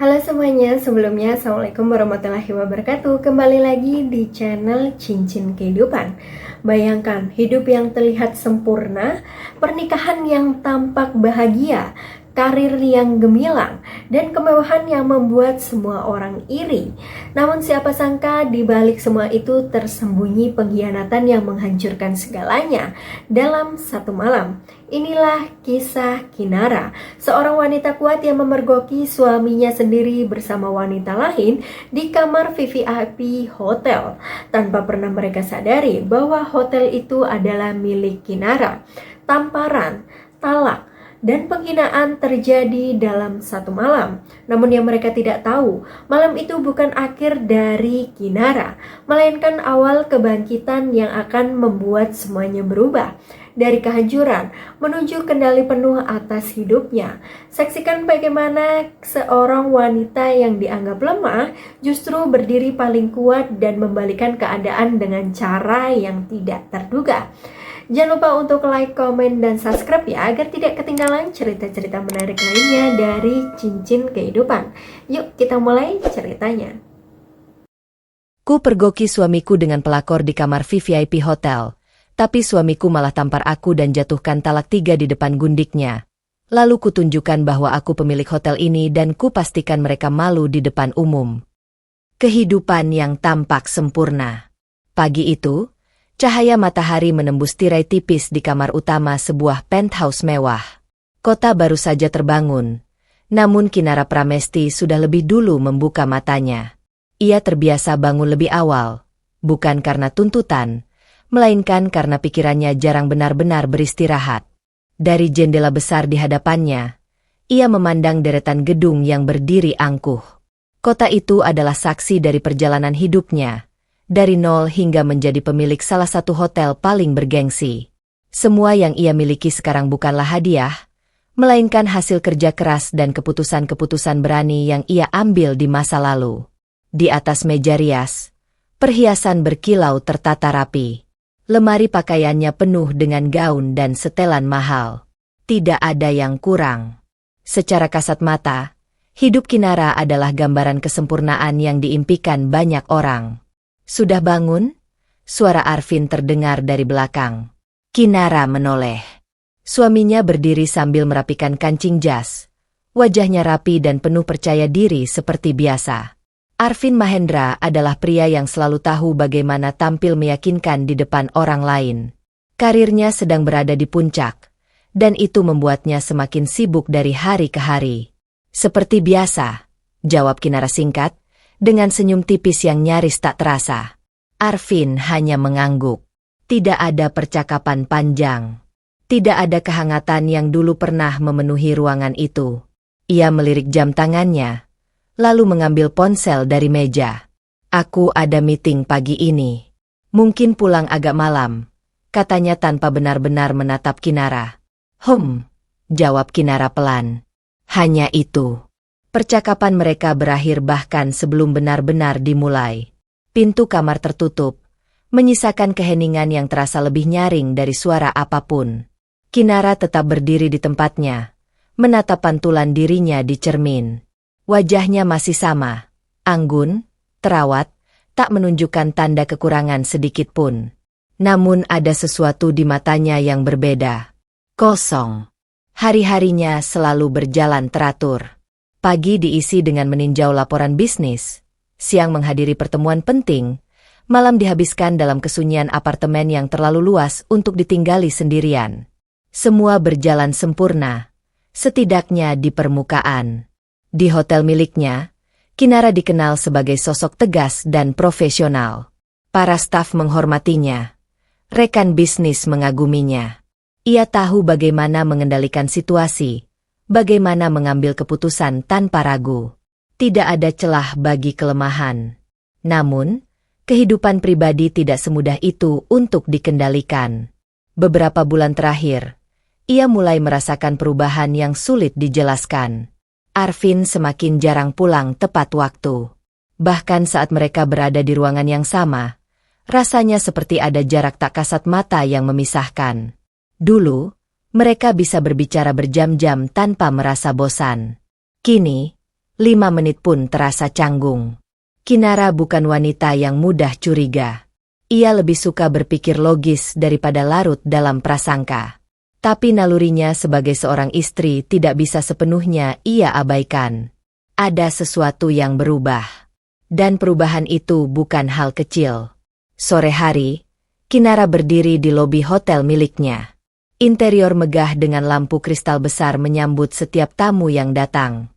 Halo semuanya, sebelumnya Assalamualaikum warahmatullahi wabarakatuh. Kembali lagi di channel Cincin Kehidupan. Bayangkan hidup yang terlihat sempurna, pernikahan yang tampak bahagia, karir yang gemilang, dan kemewahan yang membuat semua orang iri. Namun siapa sangka di balik semua itu tersembunyi pengkhianatan yang menghancurkan segalanya dalam satu malam. Inilah kisah Kinara, seorang wanita kuat yang memergoki suaminya sendiri bersama wanita lain di kamar VVIP hotel, tanpa pernah mereka sadari bahwa hotel itu adalah milik Kinara. Tamparan, talak, dan penghinaan terjadi dalam satu malam. Namun yang mereka tidak tahu, malam itu bukan akhir dari Kinara, melainkan awal kebangkitan yang akan membuat semuanya berubah. Dari kehancuran menuju kendali penuh atas hidupnya. Saksikan bagaimana seorang wanita yang dianggap lemah justru berdiri paling kuat dan membalikan keadaan dengan cara yang tidak terduga. Jangan lupa untuk like, komen, dan subscribe ya, agar tidak ketinggalan cerita-cerita menarik lainnya dari Cincin Kehidupan. Yuk kita mulai ceritanya. Ku pergoki suamiku dengan pelakor di kamar VVIP hotel, tapi suamiku malah tampar aku dan jatuhkan talak 3 di depan gundiknya. Lalu kutunjukkan bahwa aku pemilik hotel ini dan ku pastikan mereka malu di depan umum. Kehidupan yang tampak sempurna. Pagi itu, cahaya matahari menembus tirai tipis di kamar utama sebuah penthouse mewah. Kota baru saja terbangun, namun Kinara Pramesti sudah lebih dulu membuka matanya. Ia terbiasa bangun lebih awal, bukan karena tuntutan, melainkan karena pikirannya jarang benar-benar beristirahat. Dari jendela besar di hadapannya, ia memandang deretan gedung yang berdiri angkuh. Kota itu adalah saksi dari perjalanan hidupnya, dari nol hingga menjadi pemilik salah satu hotel paling bergengsi. Semua yang ia miliki sekarang bukanlah hadiah, melainkan hasil kerja keras dan keputusan-keputusan berani yang ia ambil di masa lalu. Di atas meja rias, perhiasan berkilau tertata rapi. Lemari pakaiannya penuh dengan gaun dan setelan mahal. Tidak ada yang kurang. Secara kasat mata, hidup Kinara adalah gambaran kesempurnaan yang diimpikan banyak orang. Sudah bangun? Suara Arvin terdengar dari belakang. Kinara menoleh. Suaminya berdiri sambil merapikan kancing jas. Wajahnya rapi dan penuh percaya diri seperti biasa. Arvin Mahendra adalah pria yang selalu tahu bagaimana tampil meyakinkan di depan orang lain. Karirnya sedang berada di puncak, dan itu membuatnya semakin sibuk dari hari ke hari. Seperti biasa, jawab Kinara singkat, dengan senyum tipis yang nyaris tak terasa. Arvin hanya mengangguk. Tidak ada percakapan panjang. Tidak ada kehangatan yang dulu pernah memenuhi ruangan itu. Ia melirik jam tangannya, lalu mengambil ponsel dari meja. Aku ada meeting pagi ini. Mungkin pulang agak malam, katanya tanpa benar-benar menatap Kinara. Jawab Kinara pelan. Hanya itu. Percakapan mereka berakhir bahkan sebelum benar-benar dimulai. Pintu kamar tertutup, menyisakan keheningan yang terasa lebih nyaring dari suara apapun. Kinara tetap berdiri di tempatnya, menatap pantulan dirinya di cermin. Wajahnya masih sama, anggun, terawat, tak menunjukkan tanda kekurangan sedikit pun. Namun ada sesuatu di matanya yang berbeda. Kosong. Hari-harinya selalu berjalan teratur. Pagi diisi dengan meninjau laporan bisnis, siang menghadiri pertemuan penting, malam dihabiskan dalam kesunyian apartemen yang terlalu luas untuk ditinggali sendirian. Semua berjalan sempurna, setidaknya di permukaan. Di hotel miliknya, Kinara dikenal sebagai sosok tegas dan profesional. Para staf menghormatinya. Rekan bisnis mengaguminya. Ia tahu bagaimana mengendalikan situasi, bagaimana mengambil keputusan tanpa ragu. Tidak ada celah bagi kelemahan. Namun, kehidupan pribadi tidak semudah itu untuk dikendalikan. Beberapa bulan terakhir, ia mulai merasakan perubahan yang sulit dijelaskan. Arvin semakin jarang pulang tepat waktu. Bahkan saat mereka berada di ruangan yang sama, rasanya seperti ada jarak tak kasat mata yang memisahkan. Dulu, mereka bisa berbicara berjam-jam tanpa merasa bosan. Kini, 5 menit pun terasa canggung. Kinara bukan wanita yang mudah curiga. Ia lebih suka berpikir logis daripada larut dalam prasangka. Tapi nalurinya sebagai seorang istri tidak bisa sepenuhnya ia abaikan. Ada sesuatu yang berubah. Dan perubahan itu bukan hal kecil. Sore hari, Kinara berdiri di lobi hotel miliknya. Interior megah dengan lampu kristal besar menyambut setiap tamu yang datang.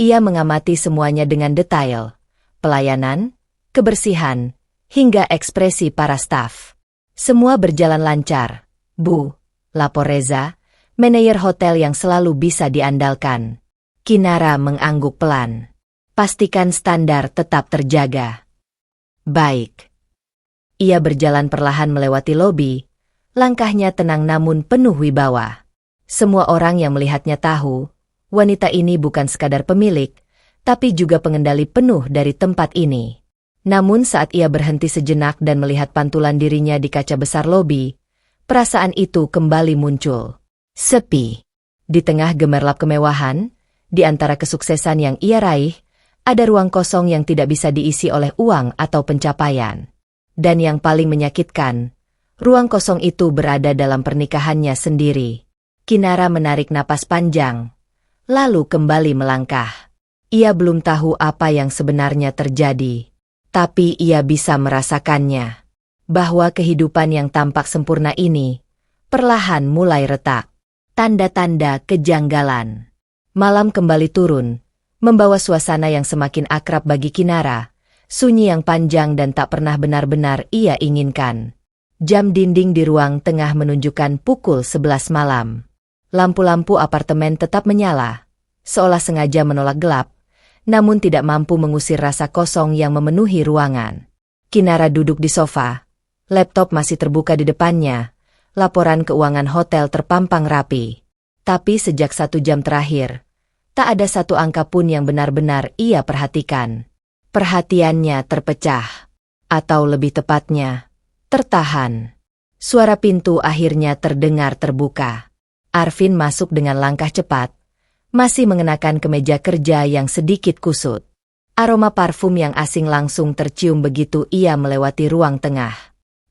Ia mengamati semuanya dengan detail. Pelayanan, kebersihan, hingga ekspresi para staf. Semua berjalan lancar. Bu, lapor Reza, manajer hotel yang selalu bisa diandalkan. Kinara mengangguk pelan. Pastikan standar tetap terjaga. Baik. Ia berjalan perlahan melewati lobi. Langkahnya tenang namun penuh wibawa. Semua orang yang melihatnya tahu, wanita ini bukan sekadar pemilik, tapi juga pengendali penuh dari tempat ini. Namun saat ia berhenti sejenak dan melihat pantulan dirinya di kaca besar lobi, perasaan itu kembali muncul. Sepi. Di tengah gemerlap kemewahan, di antara kesuksesan yang ia raih, ada ruang kosong yang tidak bisa diisi oleh uang atau pencapaian. Dan yang paling menyakitkan, ruang kosong itu berada dalam pernikahannya sendiri. Kinara menarik napas panjang, lalu kembali melangkah. Ia belum tahu apa yang sebenarnya terjadi, tapi ia bisa merasakannya. Bahwa kehidupan yang tampak sempurna ini, perlahan mulai retak. Tanda-tanda kejanggalan. Malam kembali turun, membawa suasana yang semakin akrab bagi Kinara, sunyi yang panjang dan tak pernah benar-benar ia inginkan. Jam dinding di ruang tengah menunjukkan pukul 11 malam. Lampu-lampu apartemen tetap menyala, seolah sengaja menolak gelap, namun tidak mampu mengusir rasa kosong yang memenuhi ruangan. Kinara duduk di sofa, laptop masih terbuka di depannya, laporan keuangan hotel terpampang rapi. Tapi sejak 1 jam terakhir, tak ada satu angka pun yang benar-benar ia perhatikan. Perhatiannya terpecah, atau lebih tepatnya, tertahan. Suara pintu akhirnya terdengar terbuka. Arvin masuk dengan langkah cepat, masih mengenakan kemeja kerja yang sedikit kusut. Aroma parfum yang asing langsung tercium begitu ia melewati ruang tengah.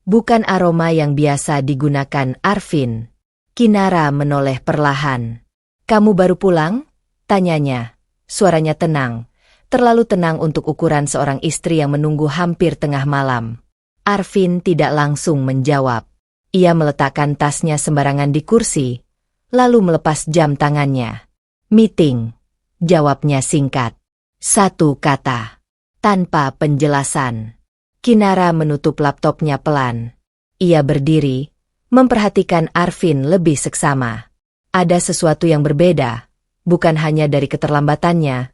Bukan aroma yang biasa digunakan Arvin. Kinara menoleh perlahan. "Kamu baru pulang?" tanyanya. Suaranya tenang, terlalu tenang untuk ukuran seorang istri yang menunggu hampir tengah malam. Arvin tidak langsung menjawab. Ia meletakkan tasnya sembarangan di kursi, lalu melepas jam tangannya. "Meeting," jawabnya singkat. 1 kata, tanpa penjelasan. Kinara menutup laptopnya pelan. Ia berdiri, memperhatikan Arvin lebih seksama. Ada sesuatu yang berbeda, bukan hanya dari keterlambatannya,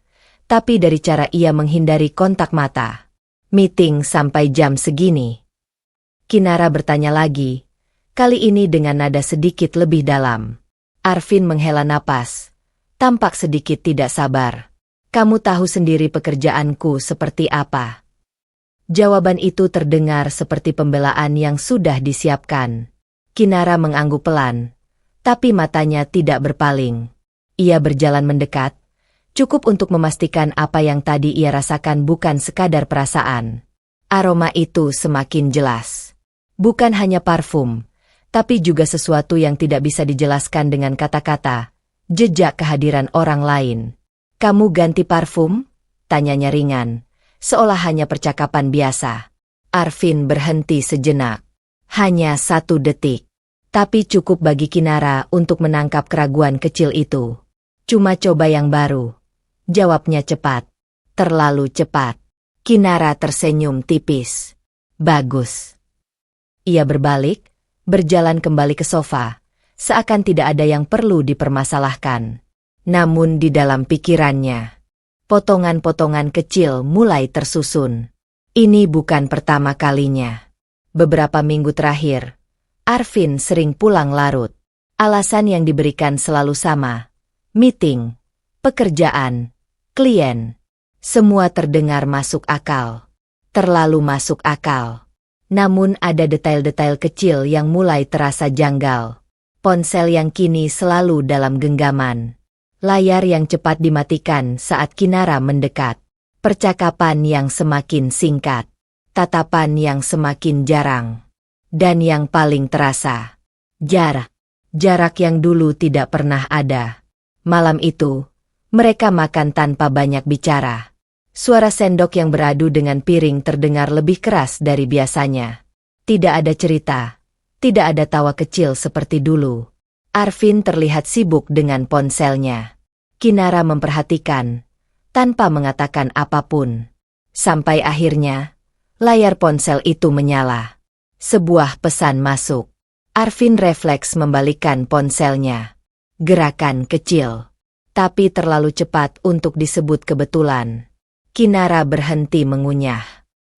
tapi dari cara ia menghindari kontak mata. "Meeting sampai jam segini?" Kinara bertanya lagi, kali ini dengan nada sedikit lebih dalam. Arvin menghela napas, tampak sedikit tidak sabar. "Kamu tahu sendiri pekerjaanku seperti apa." Jawaban itu terdengar seperti pembelaan yang sudah disiapkan. Kinara mengangguk pelan, tapi matanya tidak berpaling. Ia berjalan mendekat, cukup untuk memastikan apa yang tadi ia rasakan bukan sekadar perasaan. Aroma itu semakin jelas. Bukan hanya parfum, tapi juga sesuatu yang tidak bisa dijelaskan dengan kata-kata, jejak kehadiran orang lain. "Kamu ganti parfum?" tanyanya ringan, seolah hanya percakapan biasa. Arvin berhenti sejenak. Hanya 1 detik. Tapi cukup bagi Kinara untuk menangkap keraguan kecil itu. "Cuma coba yang baru," jawabnya cepat. Terlalu cepat. Kinara tersenyum tipis. "Bagus." Ia berbalik, berjalan kembali ke sofa, seakan tidak ada yang perlu dipermasalahkan. Namun di dalam pikirannya, potongan-potongan kecil mulai tersusun. Ini bukan pertama kalinya. Beberapa minggu terakhir, Arvin sering pulang larut. Alasan yang diberikan selalu sama. Meeting, pekerjaan, klien. Semua terdengar masuk akal. Terlalu masuk akal. Namun ada detail-detail kecil yang mulai terasa janggal. Ponsel yang kini selalu dalam genggaman. Layar yang cepat dimatikan saat Kinara mendekat. Percakapan yang semakin singkat. Tatapan yang semakin jarang. Dan yang paling terasa, jarak. Jarak yang dulu tidak pernah ada. Malam itu, mereka makan tanpa banyak bicara. Suara sendok yang beradu dengan piring terdengar lebih keras dari biasanya. Tidak ada cerita. Tidak ada tawa kecil seperti dulu. Arvin terlihat sibuk dengan ponselnya. Kinara memperhatikan, tanpa mengatakan apapun. Sampai akhirnya, layar ponsel itu menyala. Sebuah pesan masuk. Arvin refleks membalikkan ponselnya. Gerakan kecil, tapi terlalu cepat untuk disebut kebetulan. Kinara berhenti mengunyah.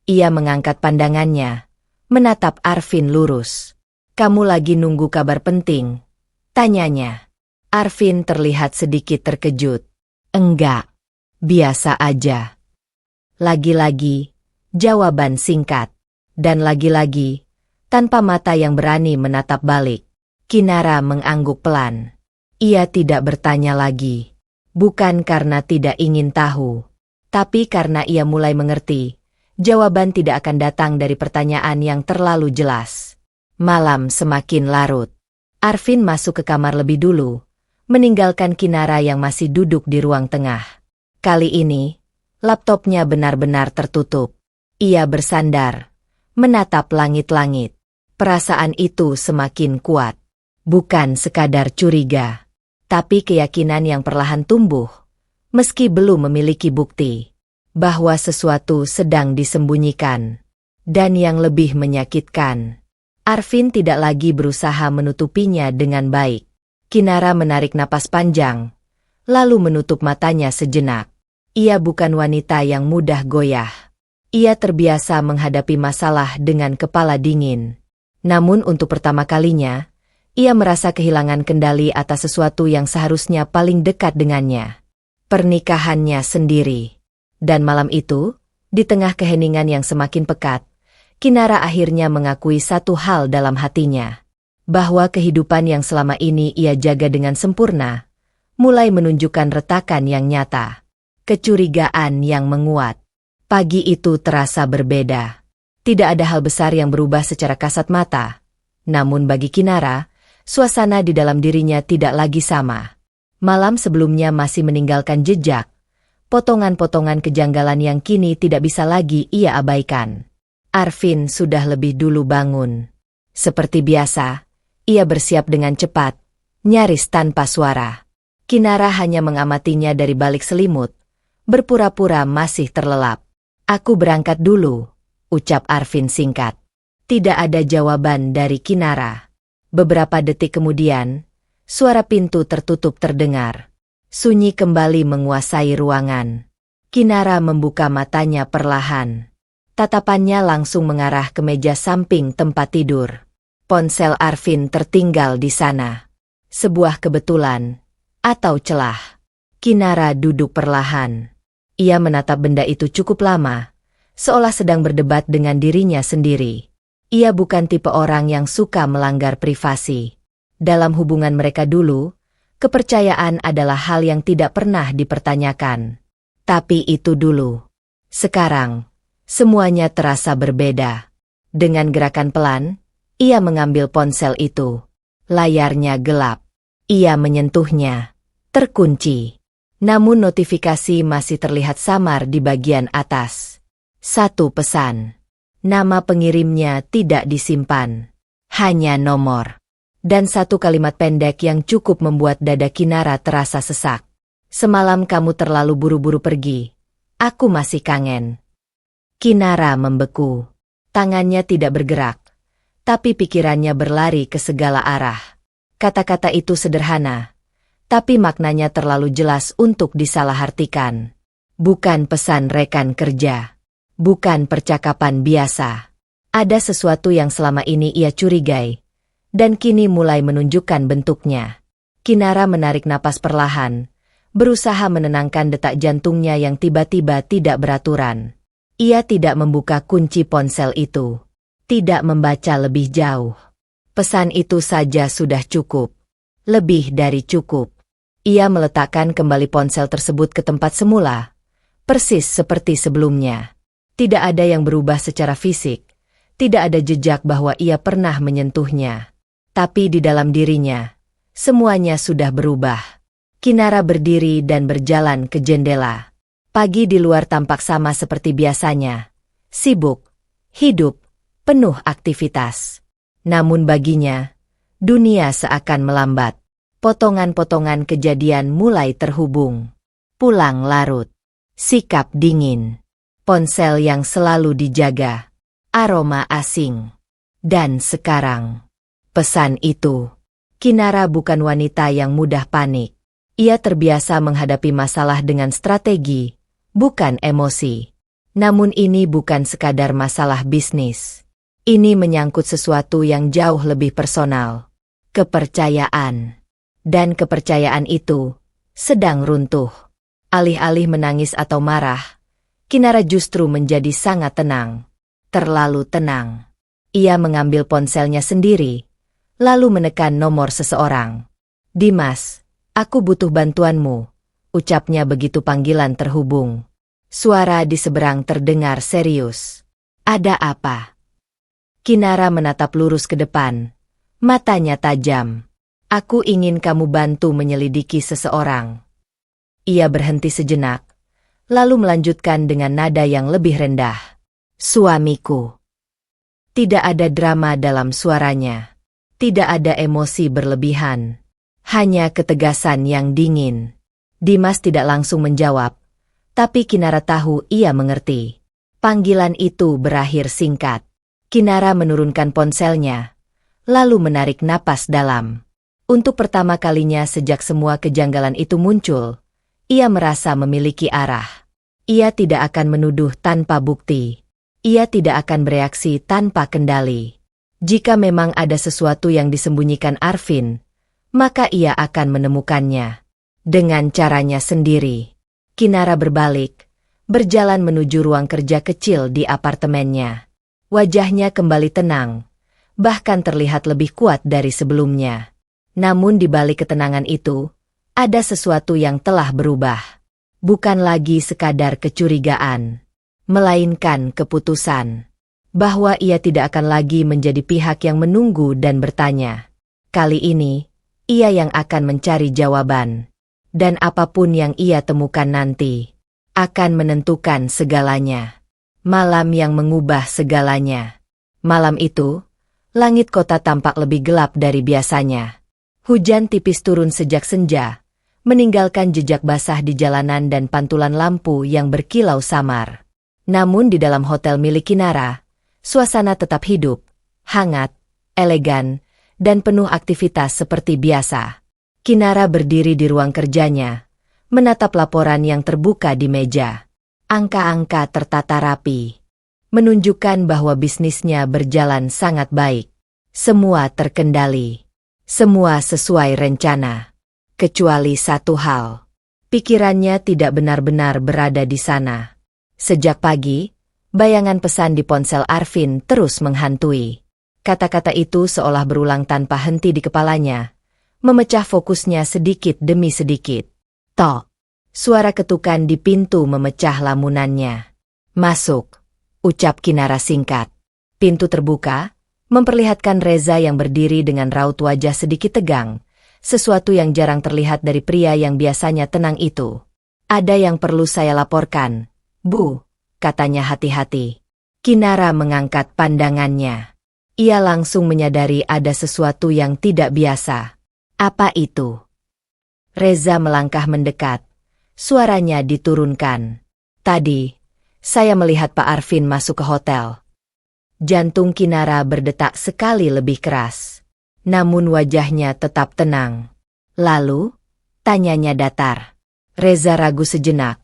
Ia mengangkat pandangannya, menatap Arvin lurus. "Kamu lagi nunggu kabar penting?" tanyanya. Arvin terlihat sedikit terkejut. "Enggak, biasa aja." Lagi-lagi, jawaban singkat. Dan lagi-lagi, tanpa mata yang berani menatap balik. Kinara mengangguk pelan. Ia tidak bertanya lagi. Bukan karena tidak ingin tahu, tapi karena ia mulai mengerti. Jawaban tidak akan datang dari pertanyaan yang terlalu jelas. Malam semakin larut. Arvin masuk ke kamar lebih dulu, meninggalkan Kinara yang masih duduk di ruang tengah. Kali ini, laptopnya benar-benar tertutup. Ia bersandar, menatap langit-langit. Perasaan itu semakin kuat. Bukan sekadar curiga, tapi keyakinan yang perlahan tumbuh, meski belum memiliki bukti, bahwa sesuatu sedang disembunyikan. Dan yang lebih menyakitkan, Arvin tidak lagi berusaha menutupinya dengan baik. Kinara menarik napas panjang, lalu menutup matanya sejenak. Ia bukan wanita yang mudah goyah. Ia terbiasa menghadapi masalah dengan kepala dingin. Namun untuk pertama kalinya, ia merasa kehilangan kendali atas sesuatu yang seharusnya paling dekat dengannya. Pernikahannya sendiri. Dan malam itu, di tengah keheningan yang semakin pekat, Kinara akhirnya mengakui satu hal dalam hatinya. Bahwa kehidupan yang selama ini ia jaga dengan sempurna, mulai menunjukkan retakan yang nyata. Kecurigaan yang menguat. Pagi itu terasa berbeda. Tidak ada hal besar yang berubah secara kasat mata. Namun bagi Kinara, suasana di dalam dirinya tidak lagi sama. Malam sebelumnya masih meninggalkan jejak. Potongan-potongan kejanggalan yang kini tidak bisa lagi ia abaikan. Arvin sudah lebih dulu bangun. Seperti biasa, ia bersiap dengan cepat, nyaris tanpa suara. Kinara hanya mengamatinya dari balik selimut, berpura-pura masih terlelap. "Aku berangkat dulu," ucap Arvin singkat. Tidak ada jawaban dari Kinara. Beberapa detik kemudian, suara pintu tertutup terdengar. Sunyi kembali menguasai ruangan. Kinara membuka matanya perlahan. Tatapannya langsung mengarah ke meja samping tempat tidur. Ponsel Arvin tertinggal di sana. Sebuah kebetulan, atau celah. Kinara duduk perlahan. Ia menatap benda itu cukup lama, seolah sedang berdebat dengan dirinya sendiri. Ia bukan tipe orang yang suka melanggar privasi. Dalam hubungan mereka dulu, kepercayaan adalah hal yang tidak pernah dipertanyakan. Tapi itu dulu. Sekarang, semuanya terasa berbeda. Dengan gerakan pelan, ia mengambil ponsel itu. Layarnya gelap. Ia menyentuhnya. Terkunci. Namun notifikasi masih terlihat samar di bagian atas. Satu pesan. Nama pengirimnya tidak disimpan. Hanya nomor. Dan satu kalimat pendek yang cukup membuat dada Kinara terasa sesak. "Semalam kamu terlalu buru-buru pergi. Aku masih kangen." Kinara membeku. Tangannya tidak bergerak. Tapi pikirannya berlari ke segala arah. Kata-kata itu sederhana. Tapi maknanya terlalu jelas untuk disalahartikan. Bukan pesan rekan kerja. Bukan percakapan biasa. Ada sesuatu yang selama ini ia curigai. Dan kini mulai menunjukkan bentuknya. Kinara menarik napas perlahan. Berusaha menenangkan detak jantungnya yang tiba-tiba tidak beraturan. Ia tidak membuka kunci ponsel itu. Tidak membaca lebih jauh. Pesan itu saja sudah cukup. Lebih dari cukup. Ia meletakkan kembali ponsel tersebut ke tempat semula, persis seperti sebelumnya. Tidak ada yang berubah secara fisik, tidak ada jejak bahwa ia pernah menyentuhnya. Tapi di dalam dirinya, semuanya sudah berubah. Kinara berdiri dan berjalan ke jendela. Pagi di luar tampak sama seperti biasanya. Sibuk, hidup, penuh aktivitas. Namun baginya, dunia seakan melambat. Potongan-potongan kejadian mulai terhubung. Pulang larut. Sikap dingin. Ponsel yang selalu dijaga. Aroma asing. Dan sekarang, pesan itu. Kinara bukan wanita yang mudah panik. Ia terbiasa menghadapi masalah dengan strategi, bukan emosi. Namun ini bukan sekadar masalah bisnis. Ini menyangkut sesuatu yang jauh lebih personal. Kepercayaan. Dan kepercayaan itu sedang runtuh. Alih-alih menangis atau marah, Kinara justru menjadi sangat tenang. Terlalu tenang. Ia mengambil ponselnya sendiri, lalu menekan nomor seseorang. "Dimas, aku butuh bantuanmu," ucapnya begitu panggilan terhubung. Suara di seberang terdengar serius. "Ada apa?" Kinara menatap lurus ke depan, matanya tajam. "Aku ingin kamu bantu menyelidiki seseorang." Ia berhenti sejenak, lalu melanjutkan dengan nada yang lebih rendah. "Suamiku." Tidak ada drama dalam suaranya. Tidak ada emosi berlebihan. Hanya ketegasan yang dingin. Dimas tidak langsung menjawab, tapi Kinara tahu ia mengerti. Panggilan itu berakhir singkat. Kinara menurunkan ponselnya, lalu menarik napas dalam. Untuk pertama kalinya sejak semua kejanggalan itu muncul, ia merasa memiliki arah. Ia tidak akan menuduh tanpa bukti. Ia tidak akan bereaksi tanpa kendali. Jika memang ada sesuatu yang disembunyikan Arvin, maka ia akan menemukannya. Dengan caranya sendiri. Kinara berbalik, berjalan menuju ruang kerja kecil di apartemennya. Wajahnya kembali tenang, bahkan terlihat lebih kuat dari sebelumnya. Namun di balik ketenangan itu, ada sesuatu yang telah berubah. Bukan lagi sekadar kecurigaan, melainkan keputusan. Bahwa ia tidak akan lagi menjadi pihak yang menunggu dan bertanya. Kali ini, ia yang akan mencari jawaban. Dan apapun yang ia temukan nanti, akan menentukan segalanya. Malam yang mengubah segalanya. Malam itu, langit kota tampak lebih gelap dari biasanya. Hujan tipis turun sejak senja, meninggalkan jejak basah di jalanan dan pantulan lampu yang berkilau samar. Namun di dalam hotel milik Kinara, suasana tetap hidup, hangat, elegan, dan penuh aktivitas seperti biasa. Kinara berdiri di ruang kerjanya, menatap laporan yang terbuka di meja. Angka-angka tertata rapi, menunjukkan bahwa bisnisnya berjalan sangat baik. Semua terkendali. Semua sesuai rencana. Kecuali satu hal. Pikirannya tidak benar-benar berada di sana. Sejak pagi, bayangan pesan di ponsel Arvin terus menghantui. Kata-kata itu seolah berulang tanpa henti di kepalanya, memecah fokusnya sedikit demi sedikit. Tok. Suara ketukan di pintu memecah lamunannya. "Masuk," ucap Kinara singkat. Pintu terbuka, memperlihatkan Reza yang berdiri dengan raut wajah sedikit tegang, sesuatu yang jarang terlihat dari pria yang biasanya tenang itu. "Ada yang perlu saya laporkan, Bu," katanya hati-hati. Kinara mengangkat pandangannya. Ia langsung menyadari ada sesuatu yang tidak biasa. "Apa itu?" Reza melangkah mendekat. Suaranya diturunkan. "Tadi, saya melihat Pak Arvin masuk ke hotel." Jantung Kinara berdetak sekali lebih keras. Namun wajahnya tetap tenang. "Lalu?" tanyanya datar. Reza ragu sejenak,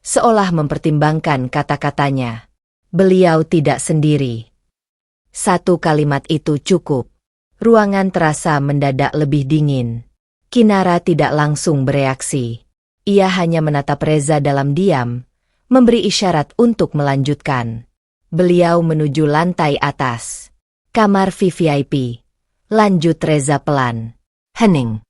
seolah mempertimbangkan kata-katanya. Beliau tidak sendiri. Satu kalimat itu cukup. Ruangan terasa mendadak lebih dingin. Kinara tidak langsung bereaksi. Ia hanya menatap Reza dalam diam, memberi isyarat untuk melanjutkan. Beliau menuju lantai atas. "Kamar VVIP," lanjut Reza pelan. "Hening."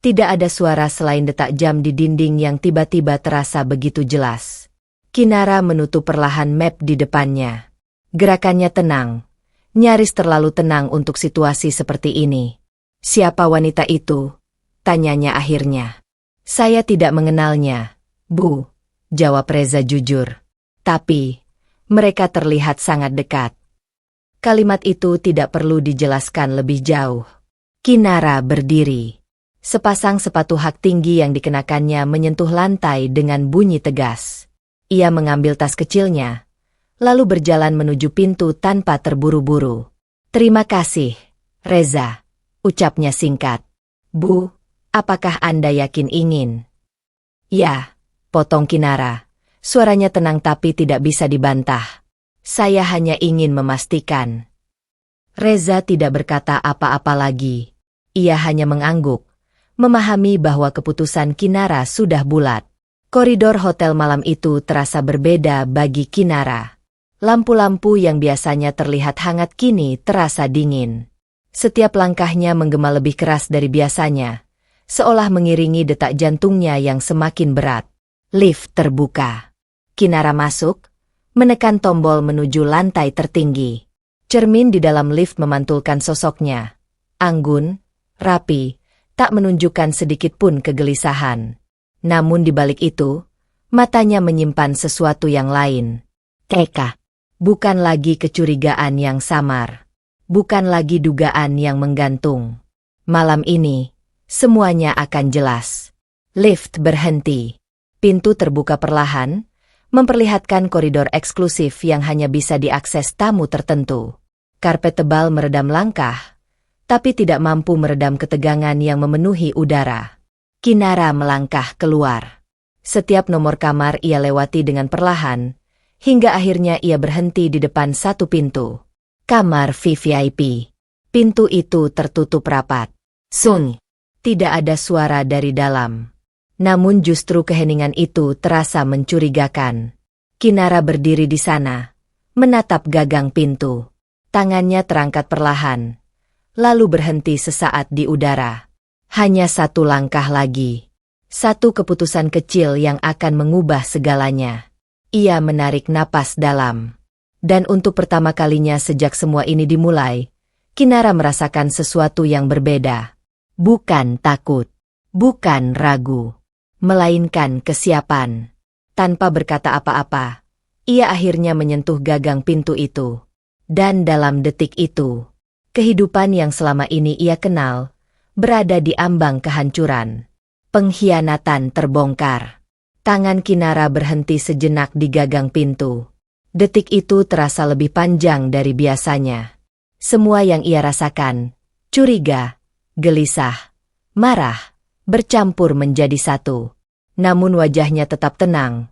Tidak ada suara selain detak jam di dinding yang tiba-tiba terasa begitu jelas. Kinara menutup perlahan map di depannya. Gerakannya tenang, nyaris terlalu tenang untuk situasi seperti ini. "Siapa wanita itu?" tanyanya akhirnya. "Saya tidak mengenalnya, Bu," jawab Reza jujur. "Tapi, mereka terlihat sangat dekat." Kalimat itu tidak perlu dijelaskan lebih jauh. Kinara berdiri. Sepasang sepatu hak tinggi yang dikenakannya menyentuh lantai dengan bunyi tegas. Ia mengambil tas kecilnya, lalu berjalan menuju pintu tanpa terburu-buru. "Terima kasih, Reza," ucapnya singkat. "Bu, apakah Anda yakin ingin?" "Ya," potong Kinara. Suaranya tenang tapi tidak bisa dibantah. "Saya hanya ingin memastikan." Reza tidak berkata apa-apa lagi. Ia hanya mengangguk, memahami bahwa keputusan Kinara sudah bulat. Koridor hotel malam itu terasa berbeda bagi Kinara. Lampu-lampu yang biasanya terlihat hangat kini terasa dingin. Setiap langkahnya menggema lebih keras dari biasanya, seolah mengiringi detak jantungnya yang semakin berat. Lift terbuka. Kinara masuk, menekan tombol menuju lantai tertinggi. Cermin di dalam lift memantulkan sosoknya. Anggun, rapi, tak menunjukkan sedikit pun kegelisahan. Namun di balik itu, matanya menyimpan sesuatu yang lain. Teka. Bukan lagi kecurigaan yang samar. Bukan lagi dugaan yang menggantung. Malam ini, semuanya akan jelas. Lift berhenti. Pintu terbuka perlahan, memperlihatkan koridor eksklusif yang hanya bisa diakses tamu tertentu. Karpet tebal meredam langkah, tapi tidak mampu meredam ketegangan yang memenuhi udara. Kinara melangkah keluar. Setiap nomor kamar ia lewati dengan perlahan, hingga akhirnya ia berhenti di depan satu pintu. Kamar VVIP. Pintu itu tertutup rapat. Sun. Tidak ada suara dari dalam. Namun justru keheningan itu terasa mencurigakan. Kinara berdiri di sana, menatap gagang pintu. Tangannya terangkat perlahan, lalu berhenti sesaat di udara. Hanya satu langkah lagi. Satu keputusan kecil yang akan mengubah segalanya. Ia menarik napas dalam. Dan untuk pertama kalinya sejak semua ini dimulai, Kinara merasakan sesuatu yang berbeda. Bukan takut, bukan ragu, melainkan kesiapan. Tanpa berkata apa-apa, ia akhirnya menyentuh gagang pintu itu. Dan dalam detik itu, kehidupan yang selama ini ia kenal, berada di ambang kehancuran. Pengkhianatan terbongkar. Tangan Kinara berhenti sejenak di gagang pintu. Detik itu terasa lebih panjang dari biasanya. Semua yang ia rasakan, curiga, gelisah, marah, bercampur menjadi satu. Namun wajahnya tetap tenang,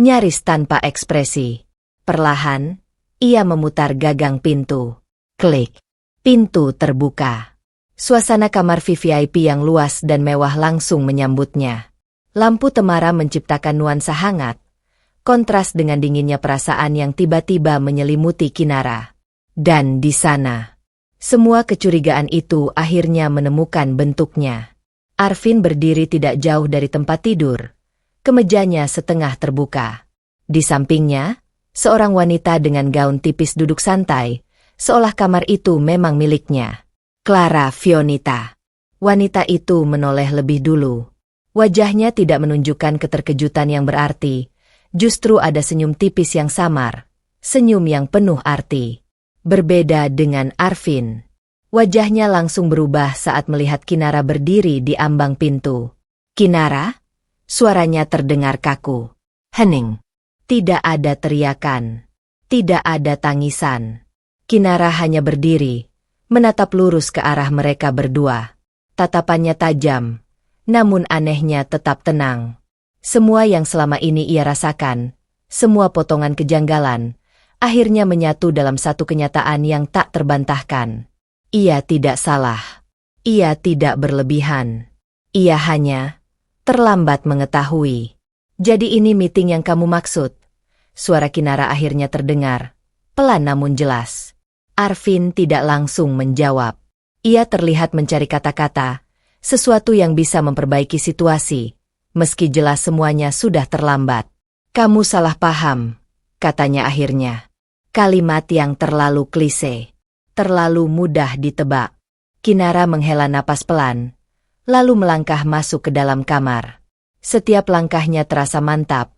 nyaris tanpa ekspresi. Perlahan, ia memutar gagang pintu. Klik. Pintu terbuka. Suasana kamar VVIP yang luas dan mewah langsung menyambutnya. Lampu temara menciptakan nuansa hangat, kontras dengan dinginnya perasaan yang tiba-tiba menyelimuti Kinara. Dan di sana, semua kecurigaan itu akhirnya menemukan bentuknya. Arvin berdiri tidak jauh dari tempat tidur, kemejanya setengah terbuka. Di sampingnya, seorang wanita dengan gaun tipis duduk santai, seolah kamar itu memang miliknya. Clara Fionita. Wanita itu menoleh lebih dulu. Wajahnya tidak menunjukkan keterkejutan yang berarti, justru ada senyum tipis yang samar, senyum yang penuh arti. Berbeda dengan Arvin. Wajahnya langsung berubah saat melihat Kinara berdiri di ambang pintu. "Kinara?" Suaranya terdengar kaku. Hening. Tidak ada teriakan. Tidak ada tangisan. Kinara hanya berdiri, menatap lurus ke arah mereka berdua. Tatapannya tajam, namun anehnya tetap tenang. Semua yang selama ini ia rasakan, semua potongan kejanggalan, akhirnya menyatu dalam satu kenyataan yang tak terbantahkan. Ia tidak salah. Ia tidak berlebihan. Ia hanya terlambat mengetahui. "Jadi ini meeting yang kamu maksud?" Suara Kinara akhirnya terdengar, pelan namun jelas. Arvin tidak langsung menjawab. Ia terlihat mencari kata-kata, sesuatu yang bisa memperbaiki situasi, meski jelas semuanya sudah terlambat. Kamu salah paham, katanya akhirnya. Kalimat yang terlalu klise, terlalu mudah ditebak. Kinara menghela napas pelan, lalu melangkah masuk ke dalam kamar. Setiap langkahnya terasa mantap,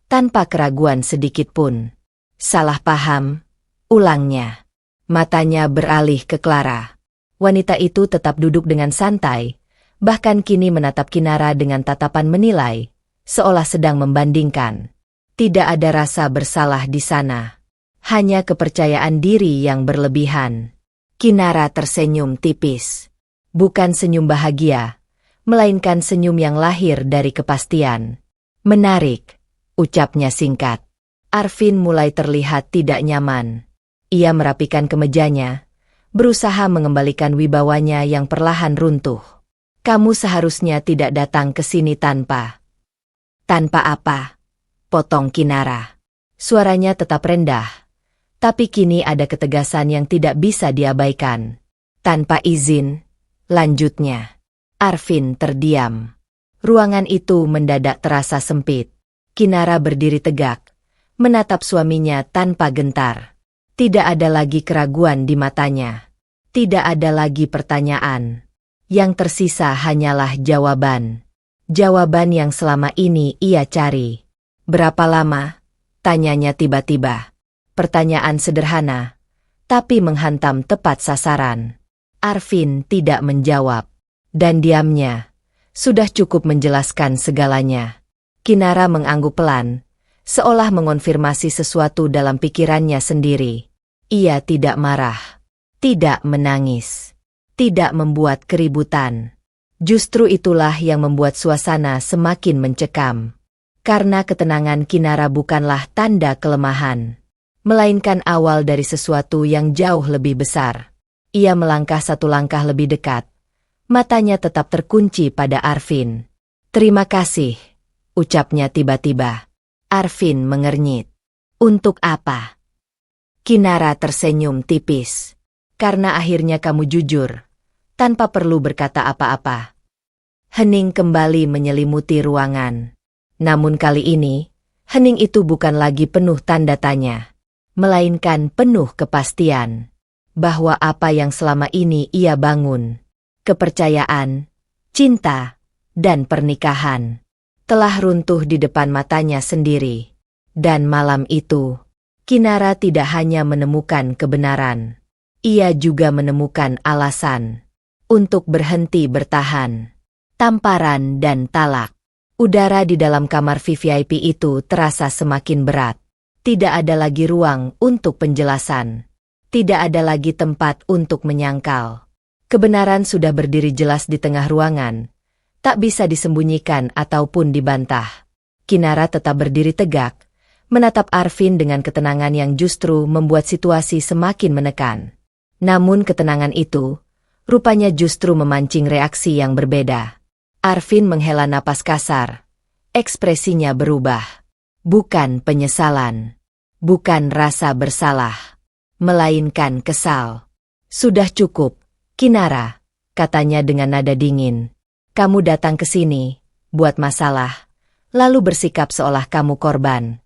tanpa keraguan sedikit pun. Salah paham, ulangnya. Matanya beralih ke Clara. Wanita itu tetap duduk dengan santai, bahkan kini menatap Kinara dengan tatapan menilai, seolah sedang membandingkan. Tidak ada rasa bersalah di sana. Hanya kepercayaan diri yang berlebihan. Kinara tersenyum tipis. Bukan senyum bahagia, melainkan senyum yang lahir dari kepastian. Menarik, ucapnya singkat. Arvin mulai terlihat tidak nyaman. Ia merapikan kemejanya, berusaha mengembalikan wibawanya yang perlahan runtuh. Kamu seharusnya tidak datang ke sini tanpa. Tanpa apa? Potong Kinara. Suaranya tetap rendah. Tapi kini ada ketegasan yang tidak bisa diabaikan. Tanpa izin, lanjutnya. Arvin terdiam. Ruangan itu mendadak terasa sempit. Kinara berdiri tegak, menatap suaminya tanpa gentar. Tidak ada lagi keraguan di matanya. Tidak ada lagi pertanyaan. Yang tersisa hanyalah jawaban. Jawaban yang selama ini ia cari. Berapa lama? Tanyanya tiba-tiba. Pertanyaan sederhana, tapi menghantam tepat sasaran. Arvin tidak menjawab, dan diamnya sudah cukup menjelaskan segalanya. Kinara mengangguk pelan, seolah mengonfirmasi sesuatu dalam pikirannya sendiri. Ia tidak marah, tidak menangis, tidak membuat keributan. Justru itulah yang membuat suasana semakin mencekam. Karena ketenangan Kinara bukanlah tanda kelemahan, melainkan awal dari sesuatu yang jauh lebih besar. Ia melangkah satu langkah lebih dekat. Matanya tetap terkunci pada Arvin. Terima kasih, ucapnya tiba-tiba. Arvin mengernyit. Untuk apa? Kinara tersenyum tipis. Karena akhirnya kamu jujur, tanpa perlu berkata apa-apa. Hening kembali menyelimuti ruangan. Namun kali ini, hening itu bukan lagi penuh tanda tanya, melainkan penuh kepastian bahwa apa yang selama ini ia bangun, kepercayaan, cinta, dan pernikahan, telah runtuh di depan matanya sendiri. Dan malam itu, Kinara tidak hanya menemukan kebenaran, ia juga menemukan alasan untuk berhenti bertahan. Tamparan dan talak. Udara di dalam kamar VVIP itu terasa semakin berat. Tidak ada lagi ruang untuk penjelasan. Tidak ada lagi tempat untuk menyangkal. Kebenaran sudah berdiri jelas di tengah ruangan. Tak bisa disembunyikan ataupun dibantah. Kinara tetap berdiri tegak, menatap Arvin dengan ketenangan yang justru membuat situasi semakin menekan. Namun ketenangan itu, rupanya justru memancing reaksi yang berbeda. Arvin menghela napas kasar. Ekspresinya berubah. Bukan penyesalan. Bukan rasa bersalah. Melainkan kesal. Sudah cukup, Kinara, katanya dengan nada dingin. Kamu datang ke sini, buat masalah, lalu bersikap seolah kamu korban.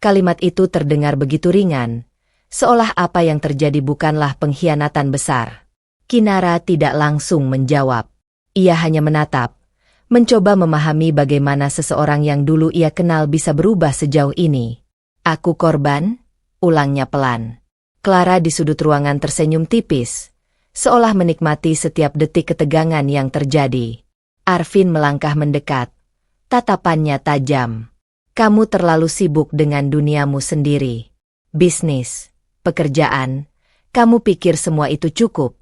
Kalimat itu terdengar begitu ringan, seolah apa yang terjadi bukanlah pengkhianatan besar. Kinara tidak langsung menjawab. Ia hanya menatap, mencoba memahami bagaimana seseorang yang dulu ia kenal bisa berubah sejauh ini. Aku korban? Ulangnya pelan. Clara di sudut ruangan tersenyum tipis, seolah menikmati setiap detik ketegangan yang terjadi. Arvin melangkah mendekat, tatapannya tajam. Kamu terlalu sibuk dengan duniamu sendiri. Bisnis, pekerjaan, kamu pikir semua itu cukup?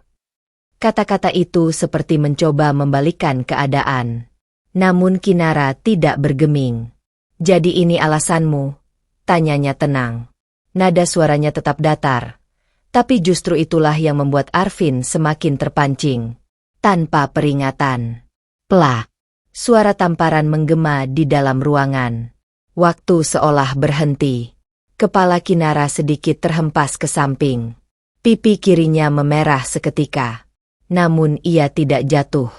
Kata-kata itu seperti mencoba membalikkan keadaan. Namun Kinara tidak bergeming. Jadi ini alasanmu? Tanyanya tenang. Nada suaranya tetap datar. Tapi justru itulah yang membuat Arvin semakin terpancing. Tanpa peringatan. Plak. Suara tamparan menggema di dalam ruangan. Waktu seolah berhenti. Kepala Kinara sedikit terhempas ke samping. Pipi kirinya memerah seketika. Namun ia tidak jatuh.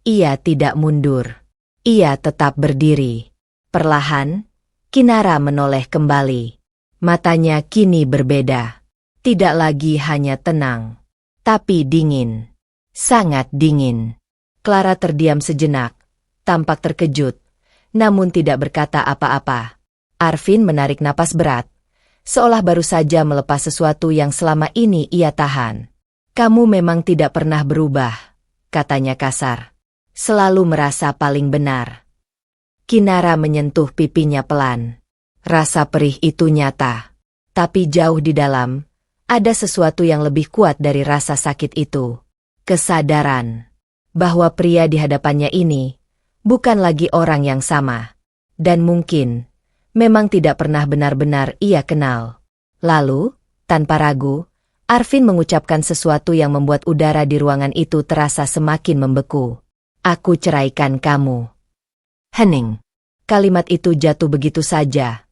Ia tidak mundur. Ia tetap berdiri. Perlahan, Kinara menoleh kembali. Matanya kini berbeda. Tidak lagi hanya tenang, tapi dingin. Sangat dingin. Clara terdiam sejenak, tampak terkejut, namun tidak berkata apa-apa. Arvin menarik napas berat, seolah baru saja melepas sesuatu yang selama ini ia tahan. Kamu memang tidak pernah berubah, katanya kasar. Selalu merasa paling benar. Kinara menyentuh pipinya pelan. Rasa perih itu nyata. Tapi jauh di dalam, ada sesuatu yang lebih kuat dari rasa sakit itu. Kesadaran bahwa pria di hadapannya ini bukan lagi orang yang sama. Dan mungkin, memang tidak pernah benar-benar ia kenal. Lalu, tanpa ragu, Arvin mengucapkan sesuatu yang membuat udara di ruangan itu terasa semakin membeku. Aku ceraikan kamu. Hening. Kalimat itu jatuh begitu saja,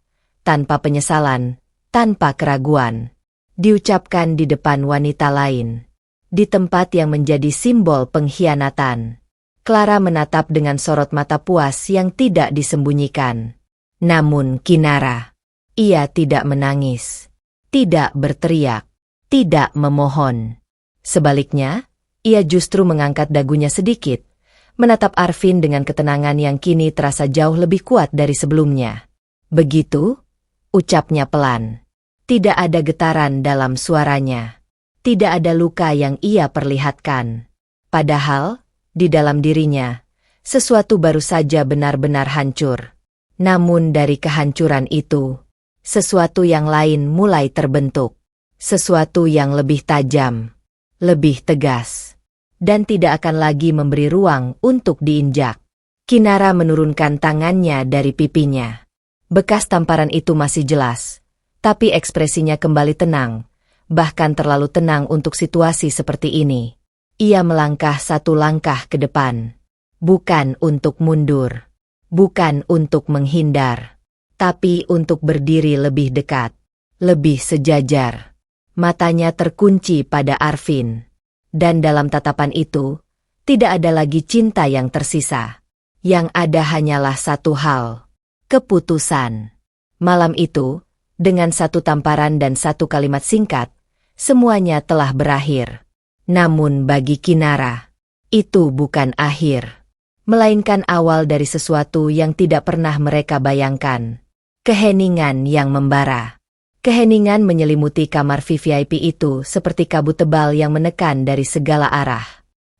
tanpa penyesalan, tanpa keraguan. Diucapkan di depan wanita lain, di tempat yang menjadi simbol pengkhianatan. Clara menatap dengan sorot mata puas yang tidak disembunyikan. Namun Kinara, ia tidak menangis, tidak berteriak, tidak memohon. Sebaliknya, ia justru mengangkat dagunya sedikit, menatap Arvin dengan ketenangan yang kini terasa jauh lebih kuat dari sebelumnya. Begitu, ucapnya pelan. Tidak ada getaran dalam suaranya. Tidak ada luka yang ia perlihatkan. Padahal, di dalam dirinya, sesuatu baru saja benar-benar hancur. Namun dari kehancuran itu, sesuatu yang lain mulai terbentuk. Sesuatu yang lebih tajam, lebih tegas, dan tidak akan lagi memberi ruang untuk diinjak. Kinara menurunkan tangannya dari pipinya. Bekas tamparan itu masih jelas, tapi ekspresinya kembali tenang, bahkan terlalu tenang untuk situasi seperti ini. Ia melangkah satu langkah ke depan. Bukan untuk mundur, bukan untuk menghindar, tapi untuk berdiri lebih dekat, lebih sejajar. Matanya terkunci pada Arvin. Dan dalam tatapan itu, tidak ada lagi cinta yang tersisa. Yang ada hanyalah satu hal. Keputusan. Malam itu, dengan satu tamparan dan satu kalimat singkat, semuanya telah berakhir. Namun bagi Kinara, itu bukan akhir. Melainkan awal dari sesuatu yang tidak pernah mereka bayangkan. Keheningan yang membara. Keheningan menyelimuti kamar VVIP itu seperti kabut tebal yang menekan dari segala arah.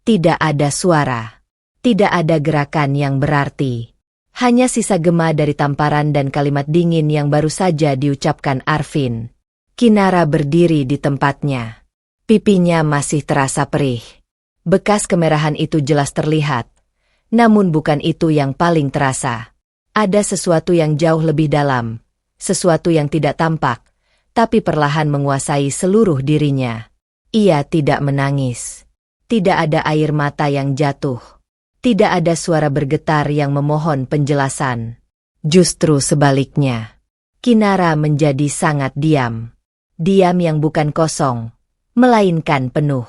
Tidak ada suara. Tidak ada gerakan yang berarti. Hanya sisa gema dari tamparan dan kalimat dingin yang baru saja diucapkan Arvin. Kinara berdiri di tempatnya. Pipinya masih terasa perih. Bekas kemerahan itu jelas terlihat. Namun bukan itu yang paling terasa. Ada sesuatu yang jauh lebih dalam. Sesuatu yang tidak tampak, tapi perlahan menguasai seluruh dirinya. Ia tidak menangis. Tidak ada air mata yang jatuh. Tidak ada suara bergetar yang memohon penjelasan. Justru sebaliknya. Kinara menjadi sangat diam. Diam yang bukan kosong, melainkan penuh.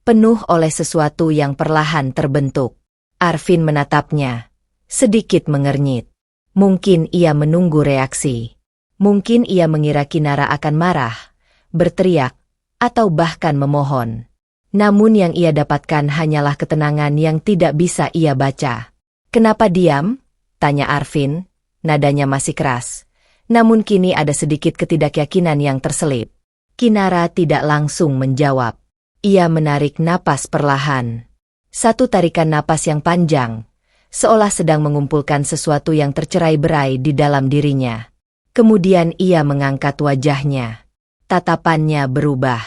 Penuh oleh sesuatu yang perlahan terbentuk. Arvin menatapnya, sedikit mengernyit. Mungkin ia menunggu reaksi. Mungkin ia mengira Kinara akan marah, berteriak, atau bahkan memohon. Namun yang ia dapatkan hanyalah ketenangan yang tidak bisa ia baca. "Kenapa diam?" tanya Arvin, nadanya masih keras. Namun kini ada sedikit ketidakyakinan yang terselip. Kinara tidak langsung menjawab. Ia menarik napas perlahan. Satu tarikan napas yang panjang, seolah sedang mengumpulkan sesuatu yang tercerai-berai di dalam dirinya. Kemudian ia mengangkat wajahnya. Tatapannya berubah.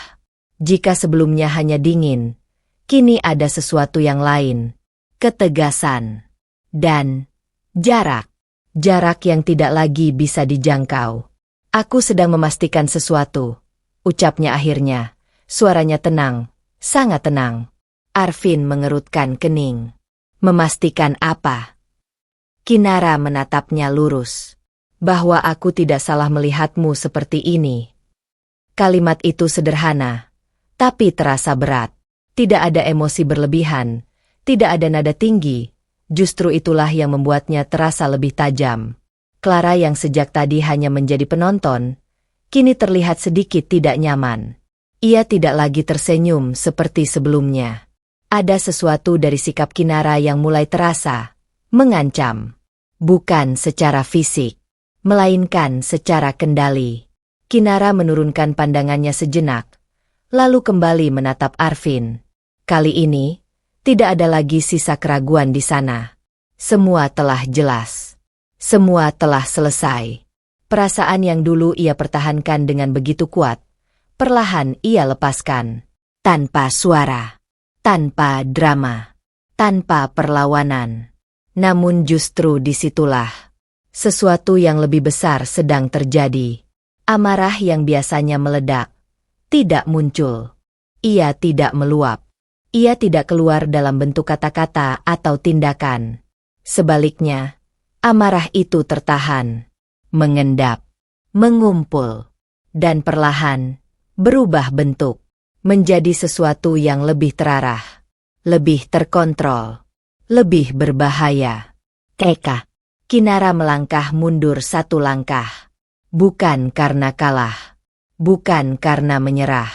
Jika sebelumnya hanya dingin, kini ada sesuatu yang lain. Ketegasan. Dan jarak. Jarak yang tidak lagi bisa dijangkau. "Aku sedang memastikan sesuatu," ucapnya akhirnya. Suaranya tenang, sangat tenang. Arvin mengerutkan kening. "Memastikan apa?" Kinara menatapnya lurus. "Bahwa aku tidak salah melihatmu seperti ini." Kalimat itu sederhana, tapi terasa berat. Tidak ada emosi berlebihan, Tidak ada nada tinggi, justru itulah yang membuatnya terasa lebih tajam. Clara yang sejak tadi hanya menjadi penonton, kini terlihat sedikit tidak nyaman. Ia tidak lagi tersenyum seperti sebelumnya. Ada sesuatu dari sikap Kinara yang mulai terasa, mengancam. Bukan secara fisik, melainkan secara kendali. Kinara menurunkan pandangannya sejenak, lalu kembali menatap Arvin. Kali ini, tidak ada lagi sisa keraguan di sana. Semua telah jelas. Semua telah selesai. Perasaan yang dulu ia pertahankan dengan begitu kuat, perlahan ia lepaskan. Tanpa suara, tanpa drama, tanpa perlawanan. Namun justru disitulah sesuatu yang lebih besar sedang terjadi. Amarah yang biasanya meledak, tidak muncul. Ia tidak meluap. Ia tidak keluar dalam bentuk kata-kata atau tindakan. Sebaliknya, amarah itu tertahan, mengendap, mengumpul, dan perlahan berubah bentuk menjadi sesuatu yang lebih terarah, lebih terkontrol, lebih berbahaya. Eka, Kinara melangkah mundur satu langkah, bukan karena kalah, bukan karena menyerah,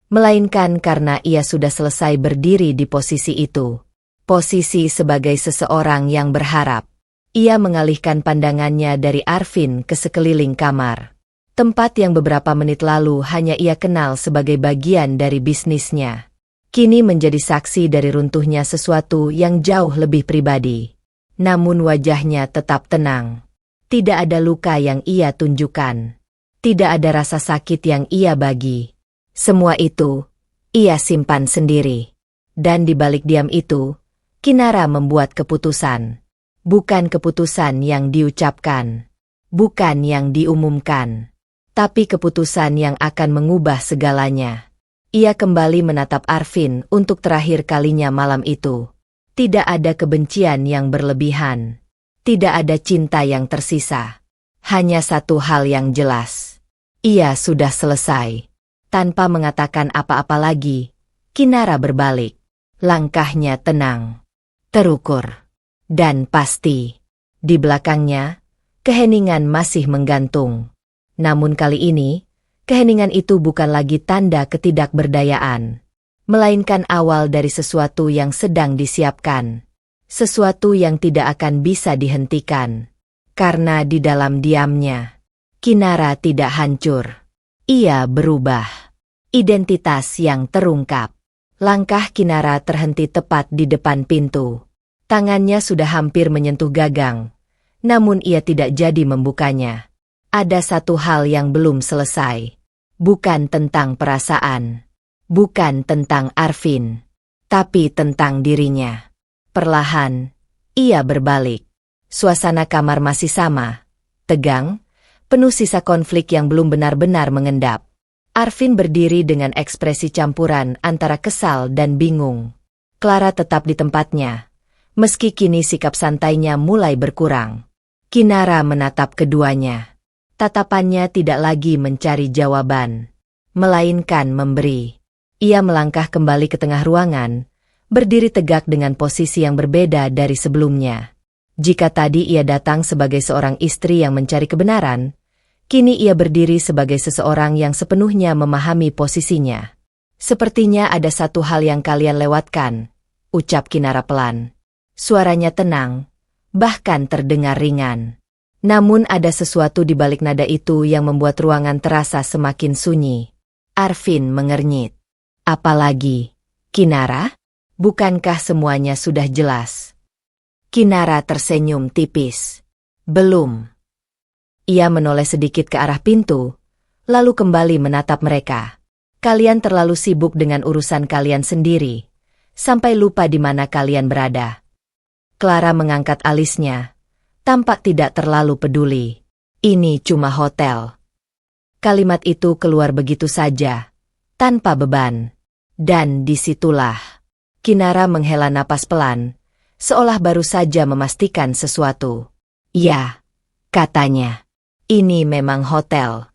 melainkan karena ia sudah selesai berdiri di posisi itu. Posisi sebagai seseorang yang berharap. Ia mengalihkan pandangannya dari Arvin ke sekeliling kamar. Tempat yang beberapa menit lalu hanya ia kenal sebagai bagian dari bisnisnya. Kini menjadi saksi dari runtuhnya sesuatu yang jauh lebih pribadi. Namun wajahnya tetap tenang. Tidak ada luka yang ia tunjukkan. Tidak ada rasa sakit yang ia bagi. Semua itu, ia simpan sendiri. Dan di balik diam itu, Kinara membuat keputusan. Bukan keputusan yang diucapkan. Bukan yang diumumkan. Tapi keputusan yang akan mengubah segalanya. Ia kembali menatap Arvin untuk terakhir kalinya malam itu. Tidak ada kebencian yang berlebihan. Tidak ada cinta yang tersisa. Hanya satu hal yang jelas. Ia sudah selesai. Tanpa mengatakan apa-apa lagi, Kinara berbalik. Langkahnya tenang, terukur, dan pasti. Di belakangnya, keheningan masih menggantung. Namun kali ini, keheningan itu bukan lagi tanda ketidakberdayaan, melainkan awal dari sesuatu yang sedang disiapkan. Sesuatu yang tidak akan bisa dihentikan. Karena di dalam diamnya, Kinara tidak hancur. Ia berubah. Identitas yang terungkap. Langkah Kinara terhenti tepat di depan pintu. Tangannya sudah hampir menyentuh gagang. Namun ia tidak jadi membukanya. Ada satu hal yang belum selesai. Bukan tentang perasaan. Bukan tentang Arvin. Tapi tentang dirinya. Perlahan, ia berbalik. Suasana kamar masih sama. Tegang, penuh sisa konflik yang belum benar-benar mengendap. Arvin berdiri dengan ekspresi campuran antara kesal dan bingung. Clara tetap di tempatnya, meski kini sikap santainya mulai berkurang. Kinara menatap keduanya. Tatapannya tidak lagi mencari jawaban, melainkan memberi. Ia melangkah kembali ke tengah ruangan, berdiri tegak dengan posisi yang berbeda dari sebelumnya. Jika tadi ia datang sebagai seorang istri yang mencari kebenaran, kini ia berdiri sebagai seseorang yang sepenuhnya memahami posisinya. Sepertinya ada satu hal yang kalian lewatkan, ucap Kinara pelan. Suaranya tenang, bahkan terdengar ringan. Namun ada sesuatu di balik nada itu yang membuat ruangan terasa semakin sunyi. Arvin mengernyit. Apalagi, Kinara? Bukankah semuanya sudah jelas? Kinara tersenyum tipis. Belum. Ia menoleh sedikit ke arah pintu, lalu kembali menatap mereka. Kalian terlalu sibuk dengan urusan kalian sendiri, sampai lupa di mana kalian berada. Clara mengangkat alisnya, tampak tidak terlalu peduli. Ini cuma hotel. Kalimat itu keluar begitu saja, tanpa beban. Dan disitulah, Kinara menghela napas pelan, seolah baru saja memastikan sesuatu. Ya, katanya. Ini memang hotel.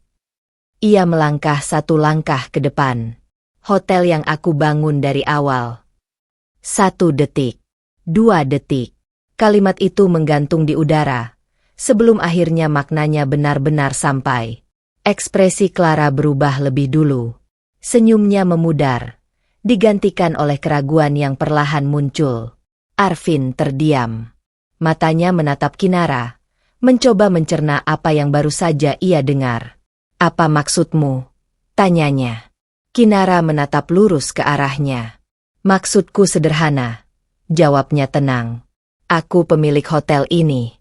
Ia melangkah satu langkah ke depan. Hotel yang aku bangun dari awal. 1 detik. 2 detik. Kalimat itu menggantung di udara, sebelum akhirnya maknanya benar-benar sampai. Ekspresi Clara berubah lebih dulu. Senyumnya memudar, digantikan oleh keraguan yang perlahan muncul. Arvin terdiam. Matanya menatap Kinara, mencoba mencerna apa yang baru saja ia dengar. "Apa maksudmu?" tanyanya. Kinara menatap lurus ke arahnya. "Maksudku sederhana," jawabnya tenang. "Aku pemilik hotel ini."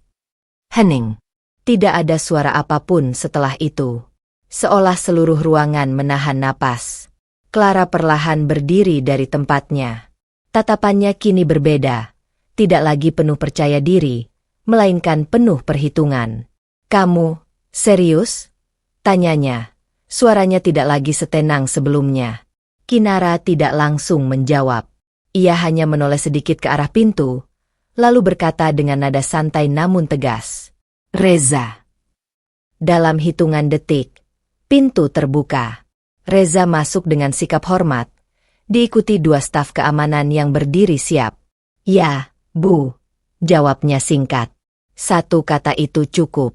Hening. Tidak ada suara apapun setelah itu. Seolah seluruh ruangan menahan napas. Clara perlahan berdiri dari tempatnya. Tatapannya kini berbeda. Tidak lagi penuh percaya diri, melainkan penuh perhitungan. "Kamu serius?" tanyanya. Suaranya tidak lagi setenang sebelumnya. Kinara tidak langsung menjawab. Ia hanya menoleh sedikit ke arah pintu, lalu berkata dengan nada santai namun tegas, "Reza." Dalam hitungan detik, pintu terbuka. Reza masuk dengan sikap hormat, diikuti 2 staf keamanan yang berdiri siap. "Ya, Bu," jawabnya singkat. Satu kata itu cukup.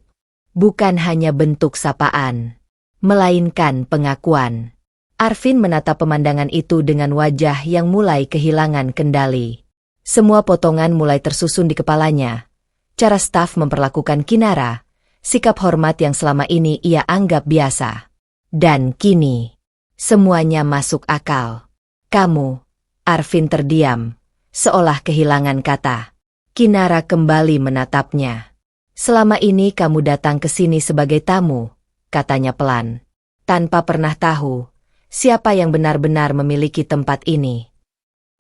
Bukan hanya bentuk sapaan, melainkan pengakuan. Arvin menatap pemandangan itu dengan wajah yang mulai kehilangan kendali. Semua potongan mulai tersusun di kepalanya. Cara staf memperlakukan Kinara, sikap hormat yang selama ini ia anggap biasa. Dan kini, semuanya masuk akal. "Kamu," Arvin terdiam, seolah kehilangan kata. Kinara kembali menatapnya. "Selama ini kamu datang ke sini sebagai tamu," katanya pelan, "tanpa pernah tahu siapa yang benar-benar memiliki tempat ini."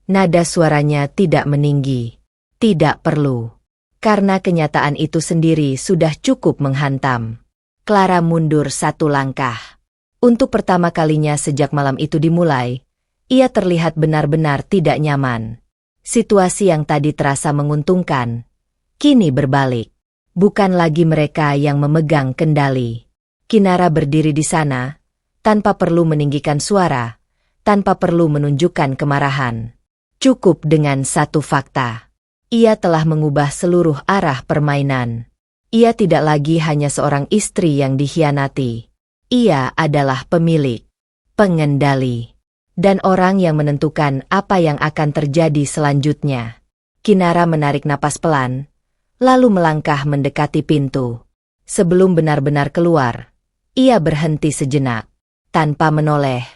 Nada suaranya tidak meninggi. Tidak perlu. Karena kenyataan itu sendiri sudah cukup menghantam. Clara mundur 1 langkah. Untuk pertama kalinya sejak malam itu dimulai, ia terlihat benar-benar tidak nyaman. Situasi yang tadi terasa menguntungkan, kini berbalik. Bukan lagi mereka yang memegang kendali. Kinara berdiri di sana, tanpa perlu meninggikan suara, tanpa perlu menunjukkan kemarahan. Cukup dengan satu fakta. Ia telah mengubah seluruh arah permainan. Ia tidak lagi hanya seorang istri yang dikhianati. Ia adalah pemilik, pengendali, dan orang yang menentukan apa yang akan terjadi selanjutnya. Kinara menarik napas pelan, lalu melangkah mendekati pintu. Sebelum benar-benar keluar, ia berhenti sejenak. Tanpa menoleh,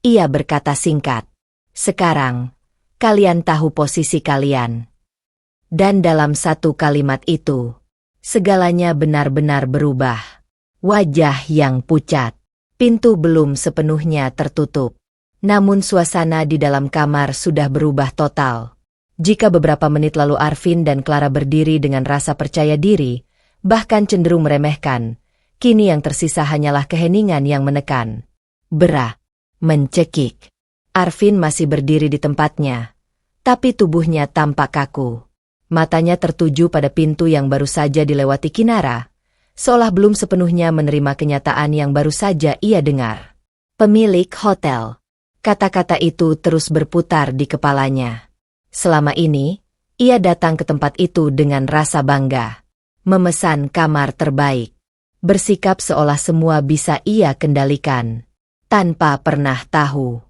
ia berkata singkat, "Sekarang, kalian tahu posisi kalian." Dan dalam satu kalimat itu, segalanya benar-benar berubah. Wajah yang pucat. Pintu belum sepenuhnya tertutup. Namun suasana di dalam kamar sudah berubah total. Jika beberapa menit lalu Arvin dan Clara berdiri dengan rasa percaya diri, bahkan cenderung meremehkan, kini yang tersisa hanyalah keheningan yang menekan. Berat, mencekik. Arvin masih berdiri di tempatnya, tapi tubuhnya tampak kaku. Matanya tertuju pada pintu yang baru saja dilewati Kinara, seolah belum sepenuhnya menerima kenyataan yang baru saja ia dengar. "Pemilik hotel." Kata-kata itu terus berputar di kepalanya. Selama ini, ia datang ke tempat itu dengan rasa bangga. Memesan kamar terbaik. Bersikap seolah semua bisa ia kendalikan. Tanpa pernah tahu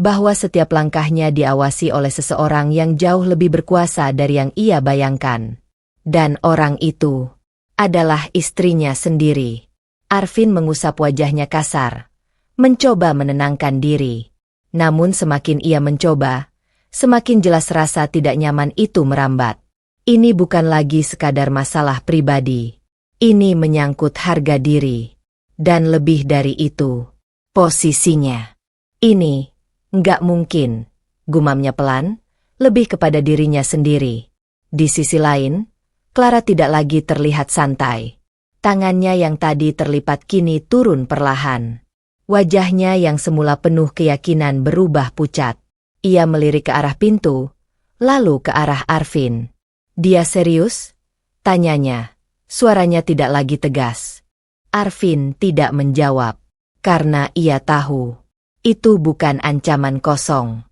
bahwa setiap langkahnya diawasi oleh seseorang yang jauh lebih berkuasa dari yang ia bayangkan. Dan orang itu adalah istrinya sendiri. Arvin mengusap wajahnya kasar, mencoba menenangkan diri. Namun semakin ia mencoba, semakin jelas rasa tidak nyaman itu merambat. Ini bukan lagi sekadar masalah pribadi. Ini menyangkut harga diri. Dan lebih dari itu, posisinya. "Ini nggak mungkin," gumamnya pelan, lebih kepada dirinya sendiri. Di sisi lain, Clara tidak lagi terlihat santai. Tangannya yang tadi terlipat kini turun perlahan. Wajahnya yang semula penuh keyakinan berubah pucat. Ia melirik ke arah pintu, lalu ke arah Arvin. "Dia serius?" tanyanya. Suaranya tidak lagi tegas. Arvin tidak menjawab, karena ia tahu itu bukan ancaman kosong.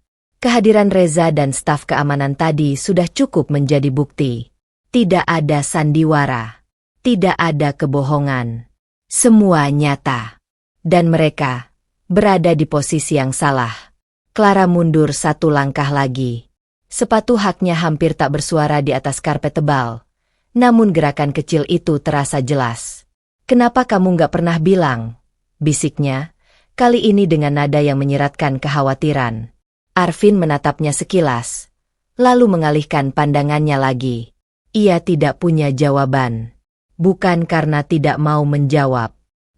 Kehadiran Reza dan staf keamanan tadi sudah cukup menjadi bukti. Tidak ada sandiwara. Tidak ada kebohongan. Semua nyata. Dan mereka berada di posisi yang salah. Clara mundur satu langkah lagi. Sepatu haknya hampir tak bersuara di atas karpet tebal. Namun gerakan kecil itu terasa jelas. "Kenapa kamu gak pernah bilang?" bisiknya, kali ini dengan nada yang menyiratkan kekhawatiran. Arvin menatapnya sekilas, lalu mengalihkan pandangannya lagi. Ia tidak punya jawaban. Bukan karena tidak mau menjawab,